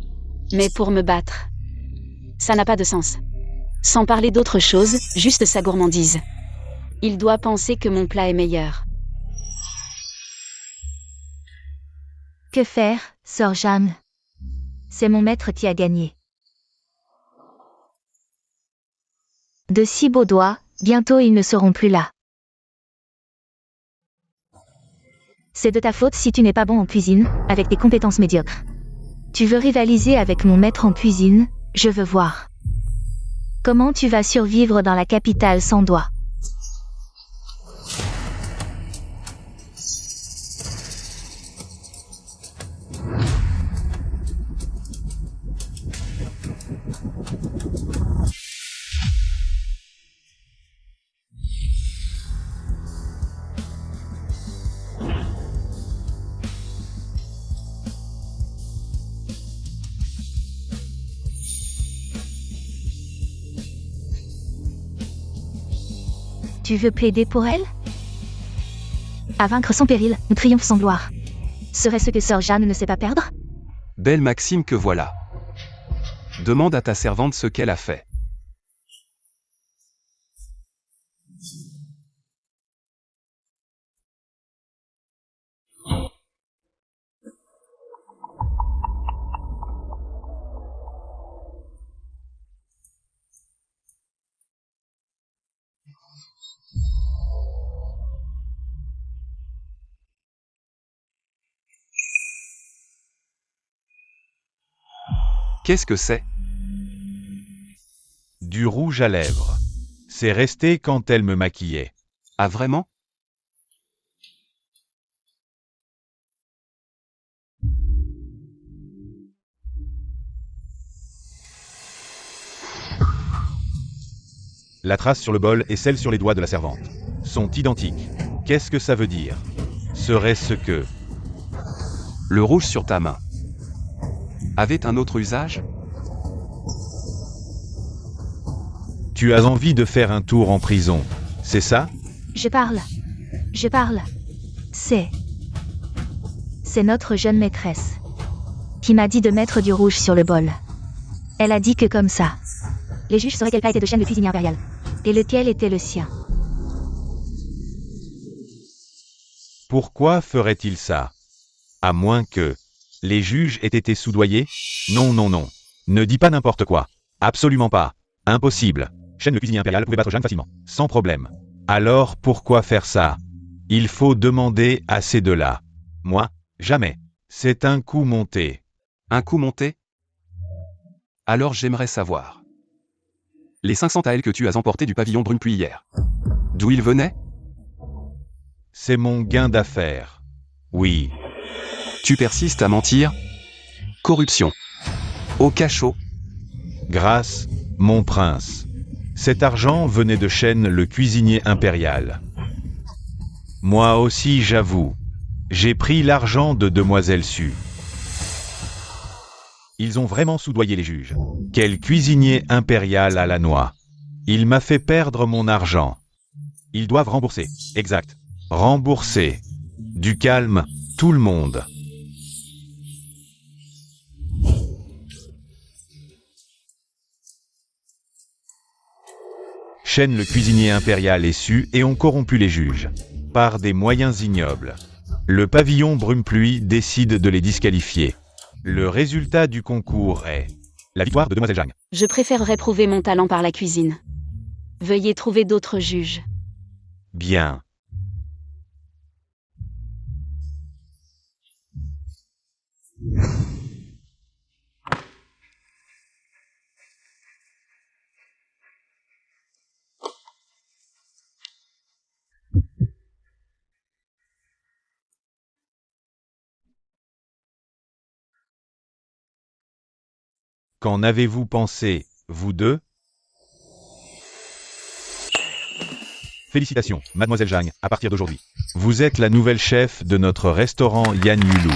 [SPEAKER 1] Mais pour me battre, ça n'a pas de sens. Sans parler d'autre chose, juste sa gourmandise. Il doit penser que mon plat est meilleur.
[SPEAKER 2] Que faire, Sir Jeanne? C'est mon maître qui a gagné. De si beaux doigts, bientôt ils ne seront plus là. C'est de ta faute si tu n'es pas bon en cuisine, avec des compétences médiocres. Tu veux rivaliser avec mon maître en cuisine, je veux voir. Comment tu vas survivre dans la capitale sans doigts? Tu veux plaider pour elle? À vaincre sans péril, nous triomphe sans gloire. Serait-ce que Sir Jeanne ne sait pas perdre?
[SPEAKER 4] Belle maxime que voilà. Demande à ta servante ce qu'elle a fait. Qu'est-ce que c'est?
[SPEAKER 3] Du rouge à lèvres. C'est resté quand elle me maquillait.
[SPEAKER 4] Ah vraiment?
[SPEAKER 3] La trace sur le bol et celle sur les doigts de la servante sont identiques. Qu'est-ce que ça veut dire? Serait-ce que
[SPEAKER 4] Le rouge sur ta main avait un autre usage?
[SPEAKER 3] tu as envie de faire un tour en prison, c'est ça?
[SPEAKER 2] Je parle. C'est notre jeune maîtresse qui m'a dit de mettre du rouge sur le bol. Elle a dit que comme ça, les juges sauraient quel plat était de Shen le cuisinier impérial, et lequel était le sien.
[SPEAKER 3] Pourquoi ferait-il ça? À moins que les juges aient été soudoyés? Non, non, non. Ne dis pas n'importe quoi. Absolument pas. Impossible. Shen le cuisinier impérial pouvait battre Jeanne facilement, sans problème. Alors pourquoi faire ça? Il faut demander à ces deux-là. Moi, jamais. C'est un coup monté.
[SPEAKER 4] Un coup monté? Alors j'aimerais savoir. Les 500 taels que tu as emportés du pavillon Brume-Pluie hier. D'où ils venaient?
[SPEAKER 3] C'est mon gain d'affaires. Oui.
[SPEAKER 4] Tu persistes à mentir? Corruption. Au cachot.
[SPEAKER 3] Grâce, mon prince. Cet argent venait de Shen, le cuisinier impérial. Moi aussi, j'avoue. J'ai pris l'argent de Demoiselle Su. Ils ont vraiment soudoyé les juges. Quel cuisinier impérial à la noix. Il m'a fait perdre mon argent. Ils doivent rembourser. Exact. Rembourser. Du calme, tout le monde. Shen, le cuisinier impérial, et Su et ont corrompu les juges. Par des moyens ignobles. Le pavillon Brume-Pluie décide de les disqualifier. Le résultat du concours est la victoire de Demoiselle Zhang.
[SPEAKER 1] Je préférerais prouver mon talent par la cuisine. Veuillez trouver d'autres juges.
[SPEAKER 3] Bien. Qu'en avez-vous pensé, vous deux? Félicitations, Mademoiselle Zhang, à partir d'aujourd'hui. Vous êtes la nouvelle chef de notre restaurant Yan Yulu.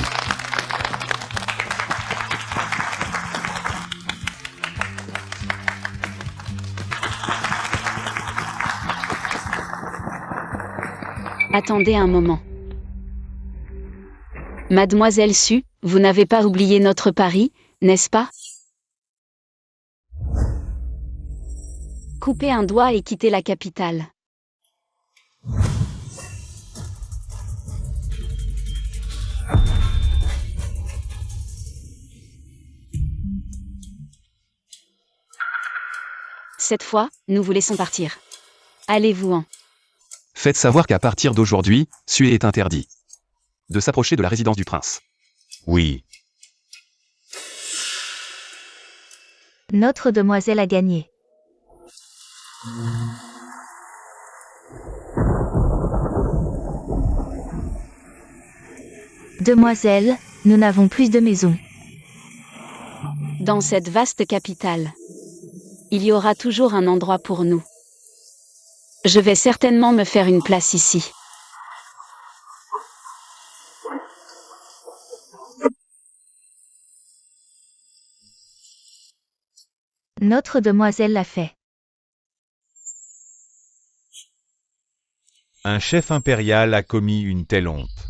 [SPEAKER 1] Attendez un moment. Mademoiselle Su, vous n'avez pas oublié notre pari, n'est-ce pas? Coupez un doigt et quittez la capitale. Cette fois, nous vous laissons partir. Allez-vous-en.
[SPEAKER 4] Faites savoir qu'à partir d'aujourd'hui, Su est interdit de s'approcher de la résidence du prince.
[SPEAKER 3] Oui.
[SPEAKER 2] Notre demoiselle a gagné. Demoiselle, nous n'avons plus de maison.
[SPEAKER 1] Dans cette vaste capitale, il y aura toujours un endroit pour nous. Je vais certainement me faire une place ici.
[SPEAKER 2] Notre demoiselle l'a fait.
[SPEAKER 3] Un chef impérial a commis une telle honte.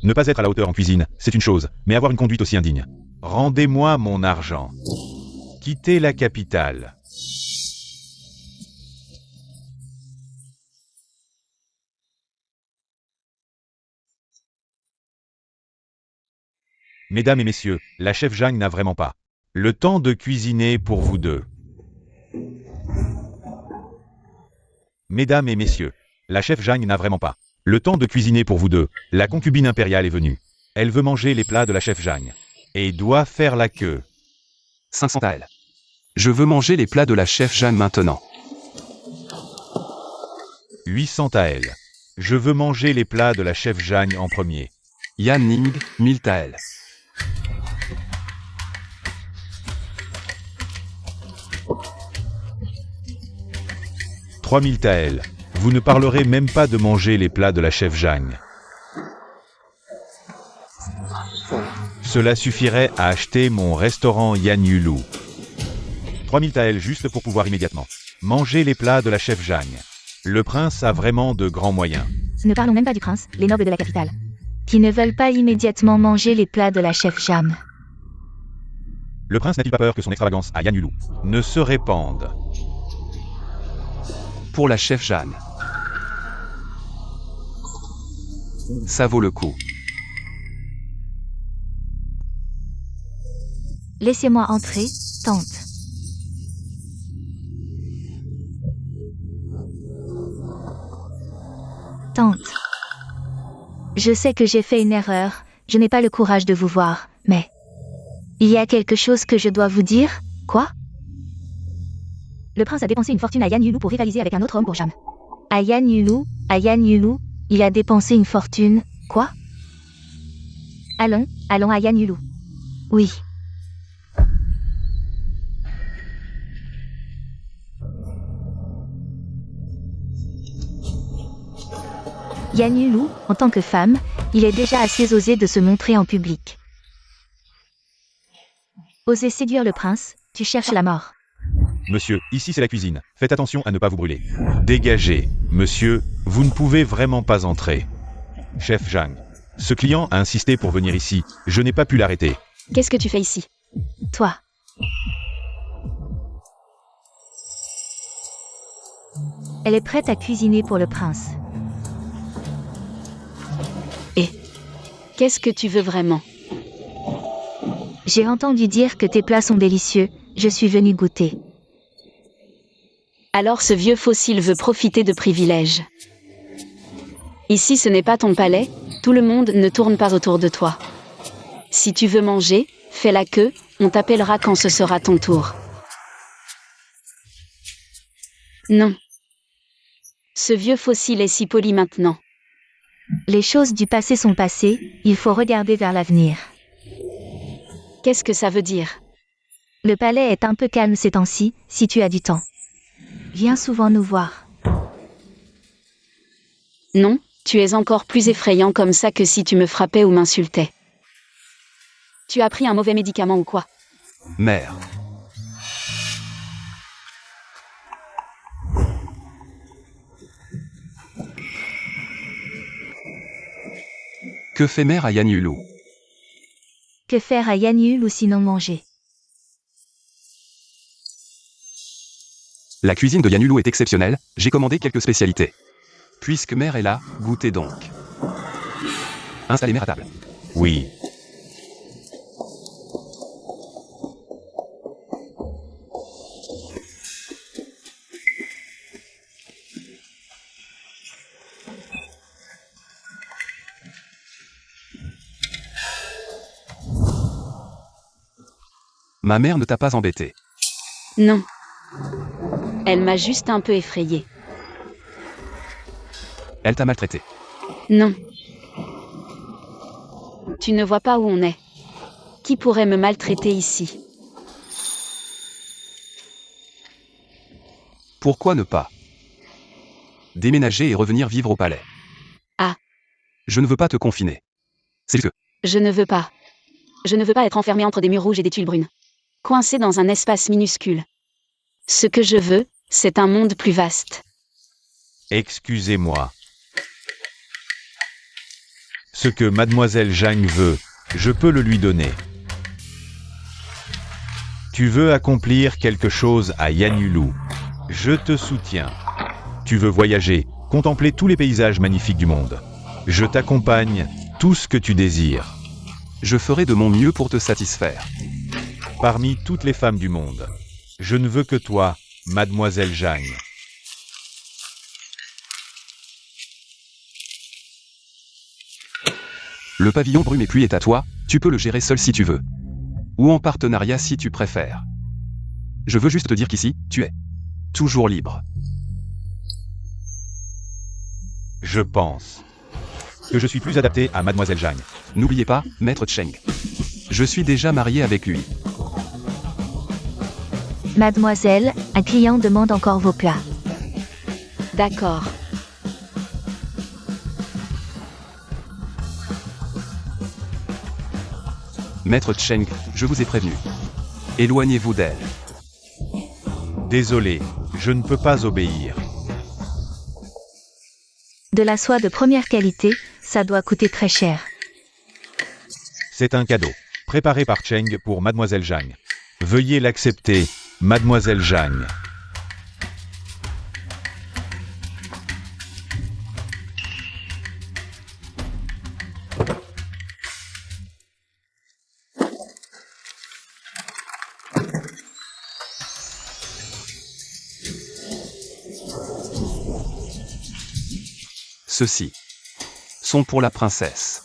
[SPEAKER 3] Ne pas être à la hauteur en cuisine, c'est une chose, mais avoir une conduite aussi indigne. Rendez-moi mon argent. Quittez la capitale. Mesdames et messieurs, la chef Zhang n'a vraiment pas le temps de cuisiner pour vous deux. Mesdames et messieurs, la chef Zhang n'a vraiment pas le temps de cuisiner pour vous deux. La concubine impériale est venue. Elle veut manger les plats de la chef Zhang. Et doit faire la queue.
[SPEAKER 4] 500 taels. Je veux manger les plats de la chef Zhang maintenant.
[SPEAKER 3] 800 taels. Je veux manger les plats de la chef Zhang en premier.
[SPEAKER 4] Yan Ning, 1000 taels. «
[SPEAKER 3] 3000 taels. Vous ne parlerez même pas de manger les plats de la chef Zhang. Cela suffirait à acheter mon restaurant Yan Yulu. 3000 taels juste pour pouvoir immédiatement manger les plats de la chef Zhang. Le prince a vraiment de grands moyens.
[SPEAKER 2] Ne parlons même pas du prince, les nobles de la capitale, qui ne veulent pas immédiatement manger les plats de la chef Zhang.
[SPEAKER 3] Le prince n'a-t-il pas peur que son extravagance à Yan Yulu ne se répande?
[SPEAKER 4] Pour la chef Zhang. Ça vaut le coup.
[SPEAKER 2] Laissez-moi entrer, tante. Tante. Je sais que j'ai fait une erreur, je n'ai pas le courage de vous voir, mais... Il y a quelque chose que je dois vous dire. Quoi? Le prince a dépensé une fortune à Yan Yulu pour rivaliser avec un autre homme pour Jam. À Yan Yulu, il a dépensé une fortune. Quoi? Allons à Yan Yulu. Oui. Yan Yulu, en tant que femme, il est déjà assez osé de se montrer en public. Oser séduire le prince, tu cherches la mort.
[SPEAKER 3] Monsieur, ici c'est la cuisine. Faites attention à ne pas vous brûler. Dégagez. Monsieur, vous ne pouvez vraiment pas entrer. Chef Zhang, ce client a insisté pour venir ici. Je n'ai pas pu l'arrêter.
[SPEAKER 1] Qu'est-ce que tu fais ici?
[SPEAKER 2] Toi. Elle est prête à cuisiner pour le prince.
[SPEAKER 1] Qu'est-ce que tu veux vraiment?
[SPEAKER 2] J'ai entendu dire que tes plats sont délicieux, je suis venue goûter.
[SPEAKER 1] Alors ce vieux fossile veut profiter de privilèges. Ici ce n'est pas ton palais, tout le monde ne tourne pas autour de toi. Si tu veux manger, fais la queue, on t'appellera quand ce sera ton tour. Non. Ce vieux fossile est si poli maintenant.
[SPEAKER 2] Les choses du passé sont passées, il faut regarder vers l'avenir.
[SPEAKER 1] Qu'est-ce que ça veut dire?
[SPEAKER 2] Le palais est un peu calme ces temps-ci, si tu as du temps. Viens souvent nous voir.
[SPEAKER 1] Non, tu es encore plus effrayant comme ça que si tu me frappais ou m'insultais. Tu as pris un mauvais médicament ou quoi?
[SPEAKER 4] Mère. Que fait mère à Yan Yulu?
[SPEAKER 2] Que faire à Yan Yulu ou sinon manger?
[SPEAKER 4] La cuisine de Yan Yulu est exceptionnelle, j'ai commandé quelques spécialités. Puisque mère est là, goûtez donc. Installez mère à table.
[SPEAKER 3] Oui.
[SPEAKER 4] Ma mère ne t'a pas embêté.
[SPEAKER 1] Non. Elle m'a juste un peu effrayée.
[SPEAKER 4] Elle t'a maltraité.
[SPEAKER 1] Non. Tu ne vois pas où on est. Qui pourrait me maltraiter ici?
[SPEAKER 4] Pourquoi ne pas déménager et revenir vivre au palais?
[SPEAKER 1] Ah.
[SPEAKER 4] Je ne veux pas te confiner. C'est que
[SPEAKER 1] Je ne veux pas. Je ne veux pas être enfermée entre des murs rouges et des tuiles brunes. Coincée dans un espace minuscule. Ce que je veux, c'est un monde plus vaste.
[SPEAKER 3] Excusez-moi. Ce que mademoiselle Zhang veut, je peux le lui donner. Tu veux accomplir quelque chose à Yan Yulu. Je te soutiens. Tu veux voyager, contempler tous les paysages magnifiques du monde. Je t'accompagne, tout ce que tu désires.
[SPEAKER 4] je ferai de mon mieux pour te satisfaire.
[SPEAKER 3] Parmi toutes les femmes du monde, je ne veux que toi, mademoiselle Zhang.
[SPEAKER 4] Le pavillon brume et pluie est à toi, tu peux le gérer seul si tu veux. Ou en partenariat si tu préfères. Je veux juste te dire qu'ici, tu es toujours libre.
[SPEAKER 3] Je pense que je suis plus adapté à mademoiselle Zhang.
[SPEAKER 4] N'oubliez pas, maître Cheng. Je suis déjà marié avec lui.
[SPEAKER 2] Mademoiselle, un client demande encore vos plats.
[SPEAKER 1] D'accord.
[SPEAKER 4] Maître Cheng, je vous ai prévenu. Éloignez-vous d'elle.
[SPEAKER 3] Désolé, je ne peux pas obéir.
[SPEAKER 2] De la soie de première qualité, ça doit coûter très cher.
[SPEAKER 3] C'est un cadeau, préparé par Cheng pour mademoiselle Zhang. Veuillez l'accepter, mademoiselle Zhang.
[SPEAKER 4] Ceux-ci sont pour la princesse.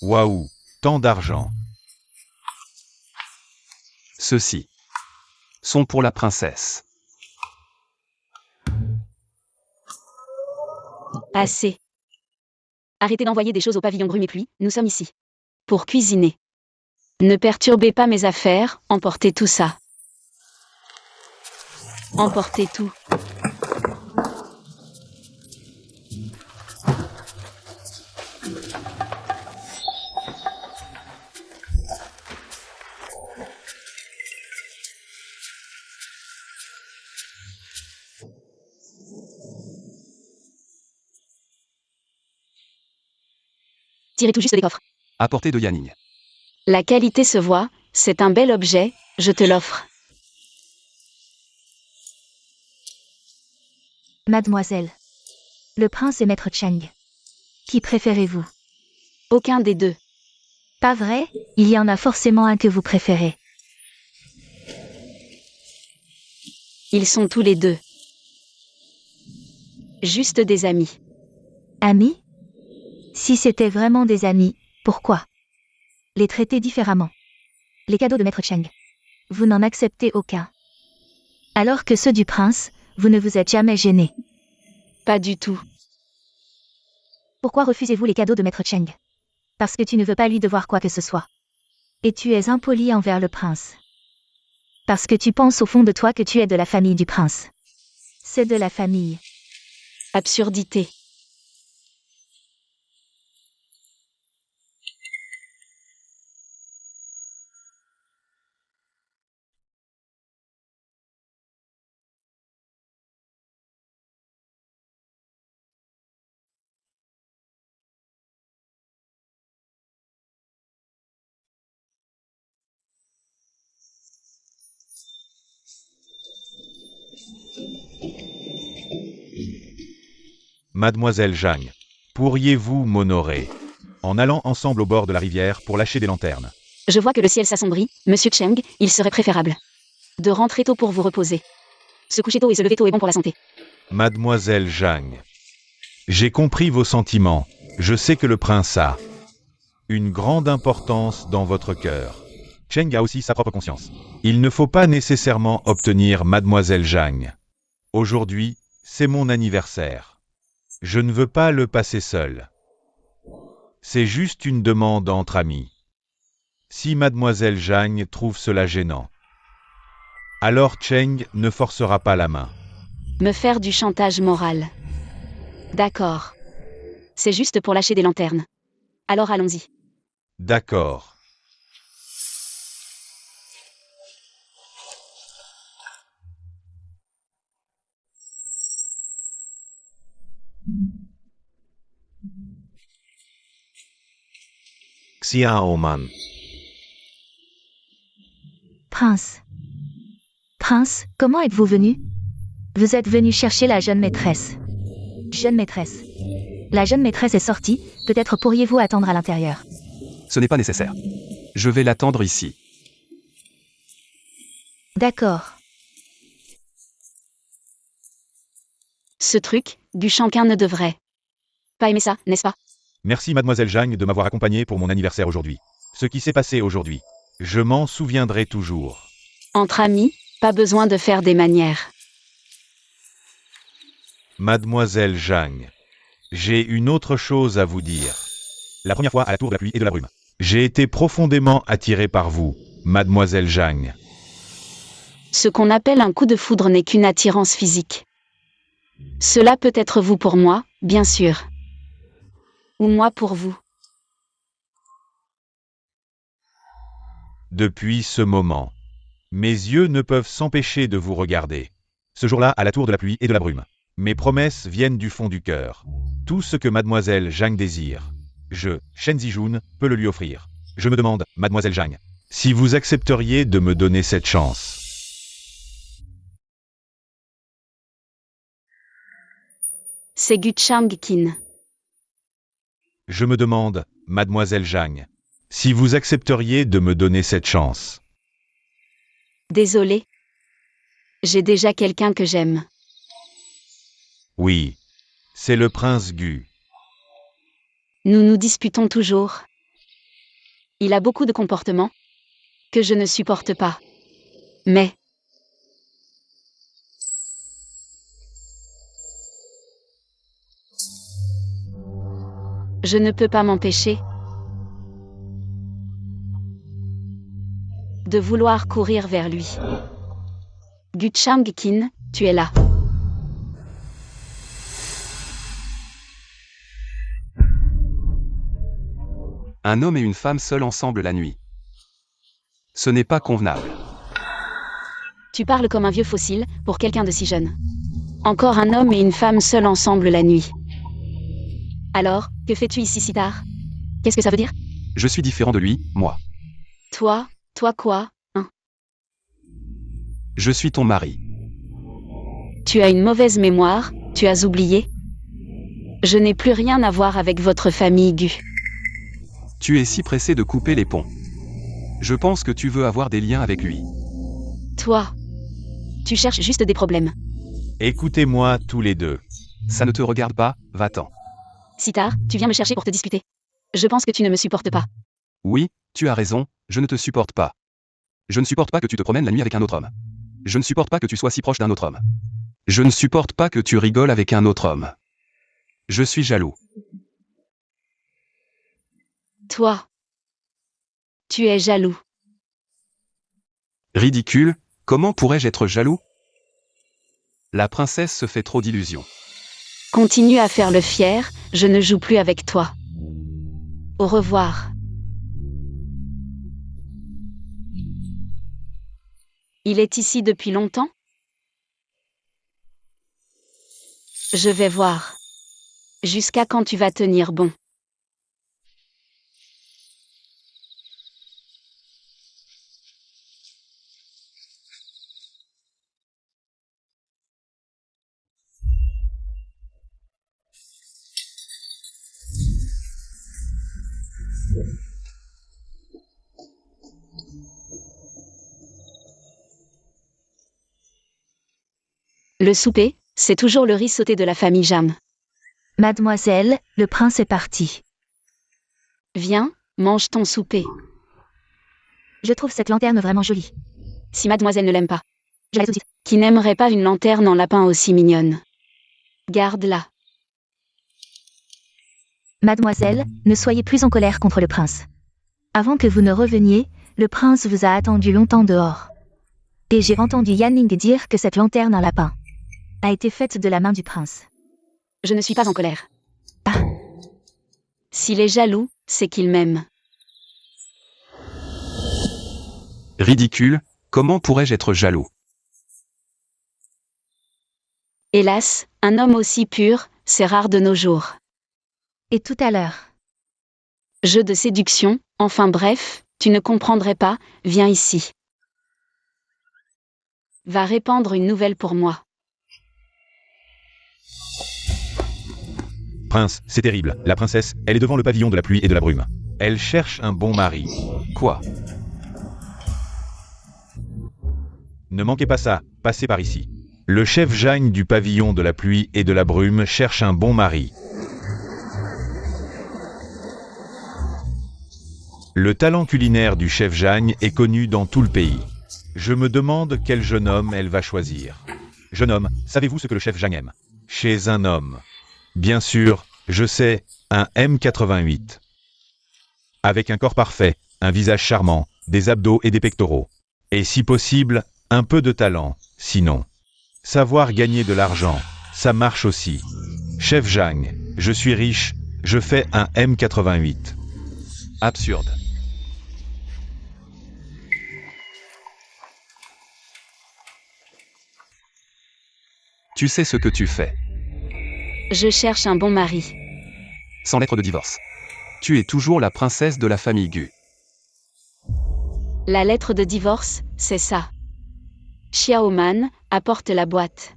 [SPEAKER 3] Waouh, tant d'argent.
[SPEAKER 4] Ceux-ci sont pour la princesse.
[SPEAKER 1] Assez. Arrêtez d'envoyer des choses au pavillon Brume et Pluie, nous sommes ici. Pour cuisiner. Ne perturbez pas mes affaires, emportez tout ça. Emportez tout. Tirez tout juste des coffres.
[SPEAKER 4] À portée de Yanning.
[SPEAKER 1] La qualité se voit, c'est un bel objet, je te l'offre.
[SPEAKER 2] Mademoiselle. Le prince et Maître Cheng. Qui préférez-vous?
[SPEAKER 1] Aucun des deux.
[SPEAKER 2] Pas vrai? Il y en a forcément un que vous préférez.
[SPEAKER 1] Ils sont tous les deux. Juste des amis.
[SPEAKER 2] Amis? Si c'était vraiment des amis, pourquoi? Les traiter différemment. Les cadeaux de Maître Cheng. Vous n'en acceptez aucun. Alors que ceux du prince, vous ne vous êtes jamais gêné.
[SPEAKER 1] Pas du tout.
[SPEAKER 2] Pourquoi refusez-vous les cadeaux de Maître Cheng? Parce que tu ne veux pas lui devoir quoi que ce soit. Et tu es impoli envers le prince. Parce que tu penses au fond de toi que tu es de la famille du prince. C'est de la famille.
[SPEAKER 1] Absurdité.
[SPEAKER 3] Mademoiselle Zhang, pourriez-vous m'honorer en allant ensemble au bord de la rivière pour lâcher des lanternes?
[SPEAKER 1] Je vois que le ciel s'assombrit, Monsieur Cheng, il serait préférable de rentrer tôt pour vous reposer. Se coucher tôt et se lever tôt est bon pour la santé.
[SPEAKER 3] Mademoiselle Zhang, j'ai compris vos sentiments. Je sais que le prince a une grande importance dans votre cœur. Cheng a aussi sa propre conscience. Il ne faut pas nécessairement obtenir Mademoiselle Zhang. Aujourd'hui, c'est mon anniversaire. Je ne veux pas le passer seul. C'est juste une demande entre amis. Si Mademoiselle Zhang trouve cela gênant, alors Cheng ne forcera pas la main.
[SPEAKER 1] Me faire du chantage moral. D'accord. C'est juste pour lâcher des lanternes. Alors allons-y.
[SPEAKER 3] D'accord. Xiaoman.
[SPEAKER 2] Prince. Prince, comment êtes-vous venu? Vous êtes venu chercher la jeune maîtresse. Jeune maîtresse. La jeune maîtresse est sortie, peut-être pourriez-vous attendre à l'intérieur.
[SPEAKER 4] Ce n'est pas nécessaire. Je vais l'attendre ici.
[SPEAKER 2] D'accord.
[SPEAKER 1] Ce truc, du Shanquin ne devrait pas aimer ça, n'est-ce pas?
[SPEAKER 3] Merci Mademoiselle Zhang de m'avoir accompagné pour mon anniversaire aujourd'hui. Ce qui s'est passé aujourd'hui, je m'en souviendrai toujours.
[SPEAKER 1] Entre amis, pas besoin de faire des manières.
[SPEAKER 3] Mademoiselle Zhang, j'ai une autre chose à vous dire. La première fois à la tour de la pluie et de la brume, j'ai été profondément attiré par vous, Mademoiselle Zhang.
[SPEAKER 1] Ce qu'on appelle un coup de foudre n'est qu'une attirance physique. Cela peut être vous pour moi, bien sûr. Ou moi pour vous.
[SPEAKER 3] Depuis ce moment, mes yeux ne peuvent s'empêcher de vous regarder. Ce jour-là, à la tour de la pluie et de la brume, mes promesses viennent du fond du cœur. Tout ce que Mademoiselle Zhang désire, je, Shen Zijun, peux le lui offrir. Je me demande, Mademoiselle Zhang, si vous accepteriez de me donner cette chance.
[SPEAKER 1] C'est Gu Chang-kin.
[SPEAKER 3] Je me demande, Mademoiselle Zhang, si vous accepteriez de me donner cette chance.
[SPEAKER 1] Désolé. J'ai déjà quelqu'un que j'aime.
[SPEAKER 3] Oui, c'est le prince Gu.
[SPEAKER 1] Nous nous disputons toujours. Il a beaucoup de comportements que je ne supporte pas. Mais je ne peux pas m'empêcher de vouloir courir vers lui. Gu Chang-kin, tu es là.
[SPEAKER 4] Un homme et une femme seuls ensemble la nuit. Ce n'est pas convenable.
[SPEAKER 1] Tu parles comme un vieux fossile pour quelqu'un de si jeune. Encore un homme et une femme seuls ensemble la nuit. Alors, que fais-tu ici si tard? Qu'est-ce que ça veut dire?
[SPEAKER 4] Je suis différent de lui, moi.
[SPEAKER 1] Toi quoi, hein?
[SPEAKER 4] Je suis ton mari.
[SPEAKER 1] Tu as une mauvaise mémoire, tu as oublié? Je n'ai plus rien à voir avec votre famille, Gu.
[SPEAKER 4] Tu es si pressé de couper les ponts. Je pense que tu veux avoir des liens avec lui.
[SPEAKER 1] Toi, tu cherches juste des problèmes.
[SPEAKER 3] Écoutez-moi tous les deux.
[SPEAKER 4] Ça ne te regarde pas, va-t'en.
[SPEAKER 1] Si tard, tu viens me chercher pour te disputer. Je pense que tu ne me supportes pas.
[SPEAKER 4] Oui, tu as raison, je ne te supporte pas. Je ne supporte pas que tu te promènes la nuit avec un autre homme. Je ne supporte pas que tu sois si proche d'un autre homme. Je ne supporte pas que tu rigoles avec un autre homme. Je suis jaloux.
[SPEAKER 1] Toi, tu es jaloux.
[SPEAKER 4] Ridicule, comment pourrais-je être jaloux? La princesse se fait trop d'illusions.
[SPEAKER 1] Continue à faire le fier, je ne joue plus avec toi. Au revoir. Il est ici depuis longtemps? Je vais voir. Jusqu'à quand tu vas tenir bon? Le souper, c'est toujours le riz sauté de la famille Jam.
[SPEAKER 2] Mademoiselle, le prince est parti.
[SPEAKER 1] Viens, mange ton souper.
[SPEAKER 2] Je trouve cette lanterne vraiment jolie.
[SPEAKER 1] Si mademoiselle ne l'aime pas.
[SPEAKER 2] Je la tout de suite.
[SPEAKER 1] Qui n'aimerait pas une lanterne en lapin aussi mignonne? Garde-la.
[SPEAKER 2] Mademoiselle, ne soyez plus en colère contre le prince. Avant que vous ne reveniez, le prince vous a attendu longtemps dehors. Et j'ai entendu Yanning dire que cette lanterne en lapin a été faite de la main du prince.
[SPEAKER 1] Je ne suis pas en colère.
[SPEAKER 2] Ah.
[SPEAKER 1] S'il est jaloux, c'est qu'il m'aime.
[SPEAKER 4] Ridicule, comment pourrais-je être jaloux?
[SPEAKER 1] Hélas, un homme aussi pur, c'est rare de nos jours.
[SPEAKER 2] Et tout à l'heure.
[SPEAKER 1] Jeu de séduction, enfin bref, tu ne comprendrais pas, viens ici. Va répandre une nouvelle pour moi.
[SPEAKER 3] Prince, c'est terrible. La princesse, elle est devant le pavillon de la pluie et de la brume. Elle cherche un bon mari.
[SPEAKER 4] Quoi?
[SPEAKER 3] Ne manquez pas ça, passez par ici. Le chef Jagne du pavillon de la pluie et de la brume cherche un bon mari. Le talent culinaire du chef Jagne est connu dans tout le pays. Je me demande quel jeune homme elle va choisir. Jeune homme, savez-vous ce que le chef Jagne aime? Chez un homme. Bien sûr, je sais, un M88. Avec un corps parfait, un visage charmant, des abdos et des pectoraux. Et si possible, un peu de talent, sinon. Savoir gagner de l'argent, ça marche aussi. Chef Jagne, je suis riche, je fais un M88.
[SPEAKER 4] Absurde. Tu sais ce que tu fais.
[SPEAKER 1] Je cherche un bon mari.
[SPEAKER 4] Sans lettre de divorce. Tu es toujours la princesse de la famille Gu.
[SPEAKER 1] La lettre de divorce, c'est ça. Xiaoman, apporte la boîte.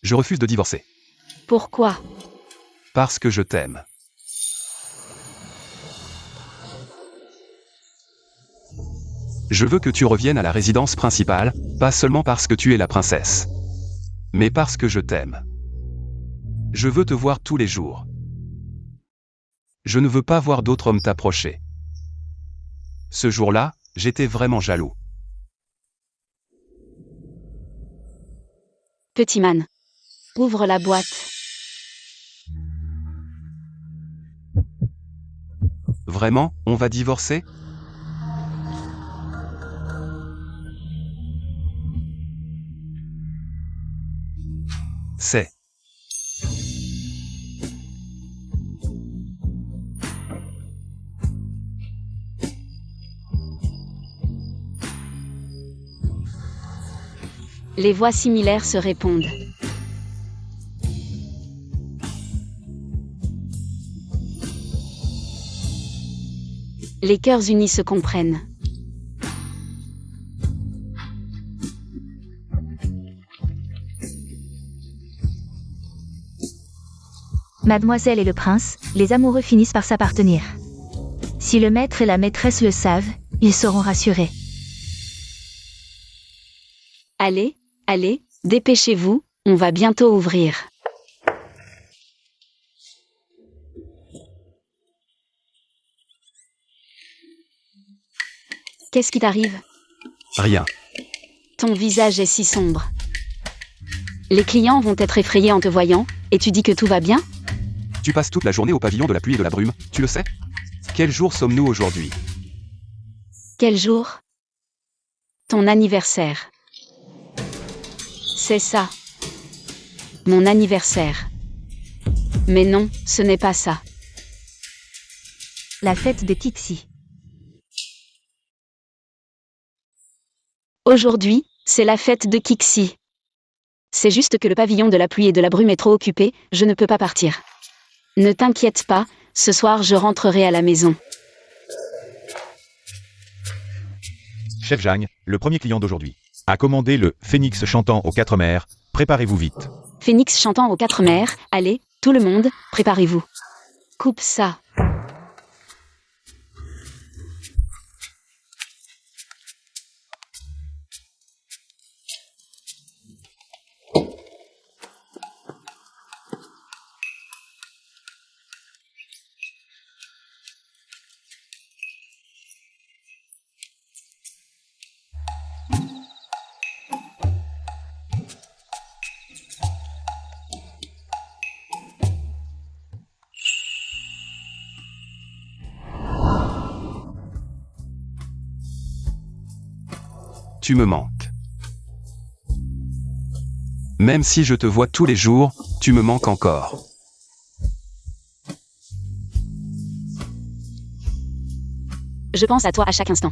[SPEAKER 4] Je refuse de divorcer.
[SPEAKER 1] Pourquoi?
[SPEAKER 4] Parce que je t'aime. Je veux que tu reviennes à la résidence principale, pas seulement parce que tu es la princesse, mais parce que je t'aime. Je veux te voir tous les jours. Je ne veux pas voir d'autres hommes t'approcher. Ce jour-là, j'étais vraiment jaloux.
[SPEAKER 1] Petit man. Ouvre la boîte.
[SPEAKER 4] Vraiment, on va divorcer? C'est.
[SPEAKER 1] Les voix similaires se répondent. Les cœurs unis se comprennent.
[SPEAKER 2] Mademoiselle et le prince, les amoureux finissent par s'appartenir. Si le maître et la maîtresse le savent, ils seront rassurés.
[SPEAKER 1] Allez, allez, dépêchez-vous, on va bientôt ouvrir. Qu'est-ce qui t'arrive?
[SPEAKER 4] Rien.
[SPEAKER 1] Ton visage est si sombre. Les clients vont être effrayés en te voyant, et tu dis que tout va bien?
[SPEAKER 4] Tu passes toute la journée au pavillon de la pluie et de la brume, tu le sais? Quel jour sommes-nous aujourd'hui?
[SPEAKER 1] Quel jour? Ton anniversaire. C'est ça. Mon anniversaire. Mais non, ce n'est pas ça.
[SPEAKER 2] La fête de Kixi.
[SPEAKER 1] Aujourd'hui, c'est la fête de Kixi. C'est juste que le pavillon de la pluie et de la brume est trop occupé, je ne peux pas partir. Ne t'inquiète pas, ce soir je rentrerai à la maison.
[SPEAKER 3] Chef Jang, le premier client d'aujourd'hui, a commandé le phénix chantant aux 4 mers. Préparez-vous vite.
[SPEAKER 1] Phénix chantant aux 4 mers, allez, tout le monde, préparez-vous. Coupe ça.
[SPEAKER 4] Tu me manques. Même si je te vois tous les jours, tu me manques encore.
[SPEAKER 1] Je pense à toi à chaque instant.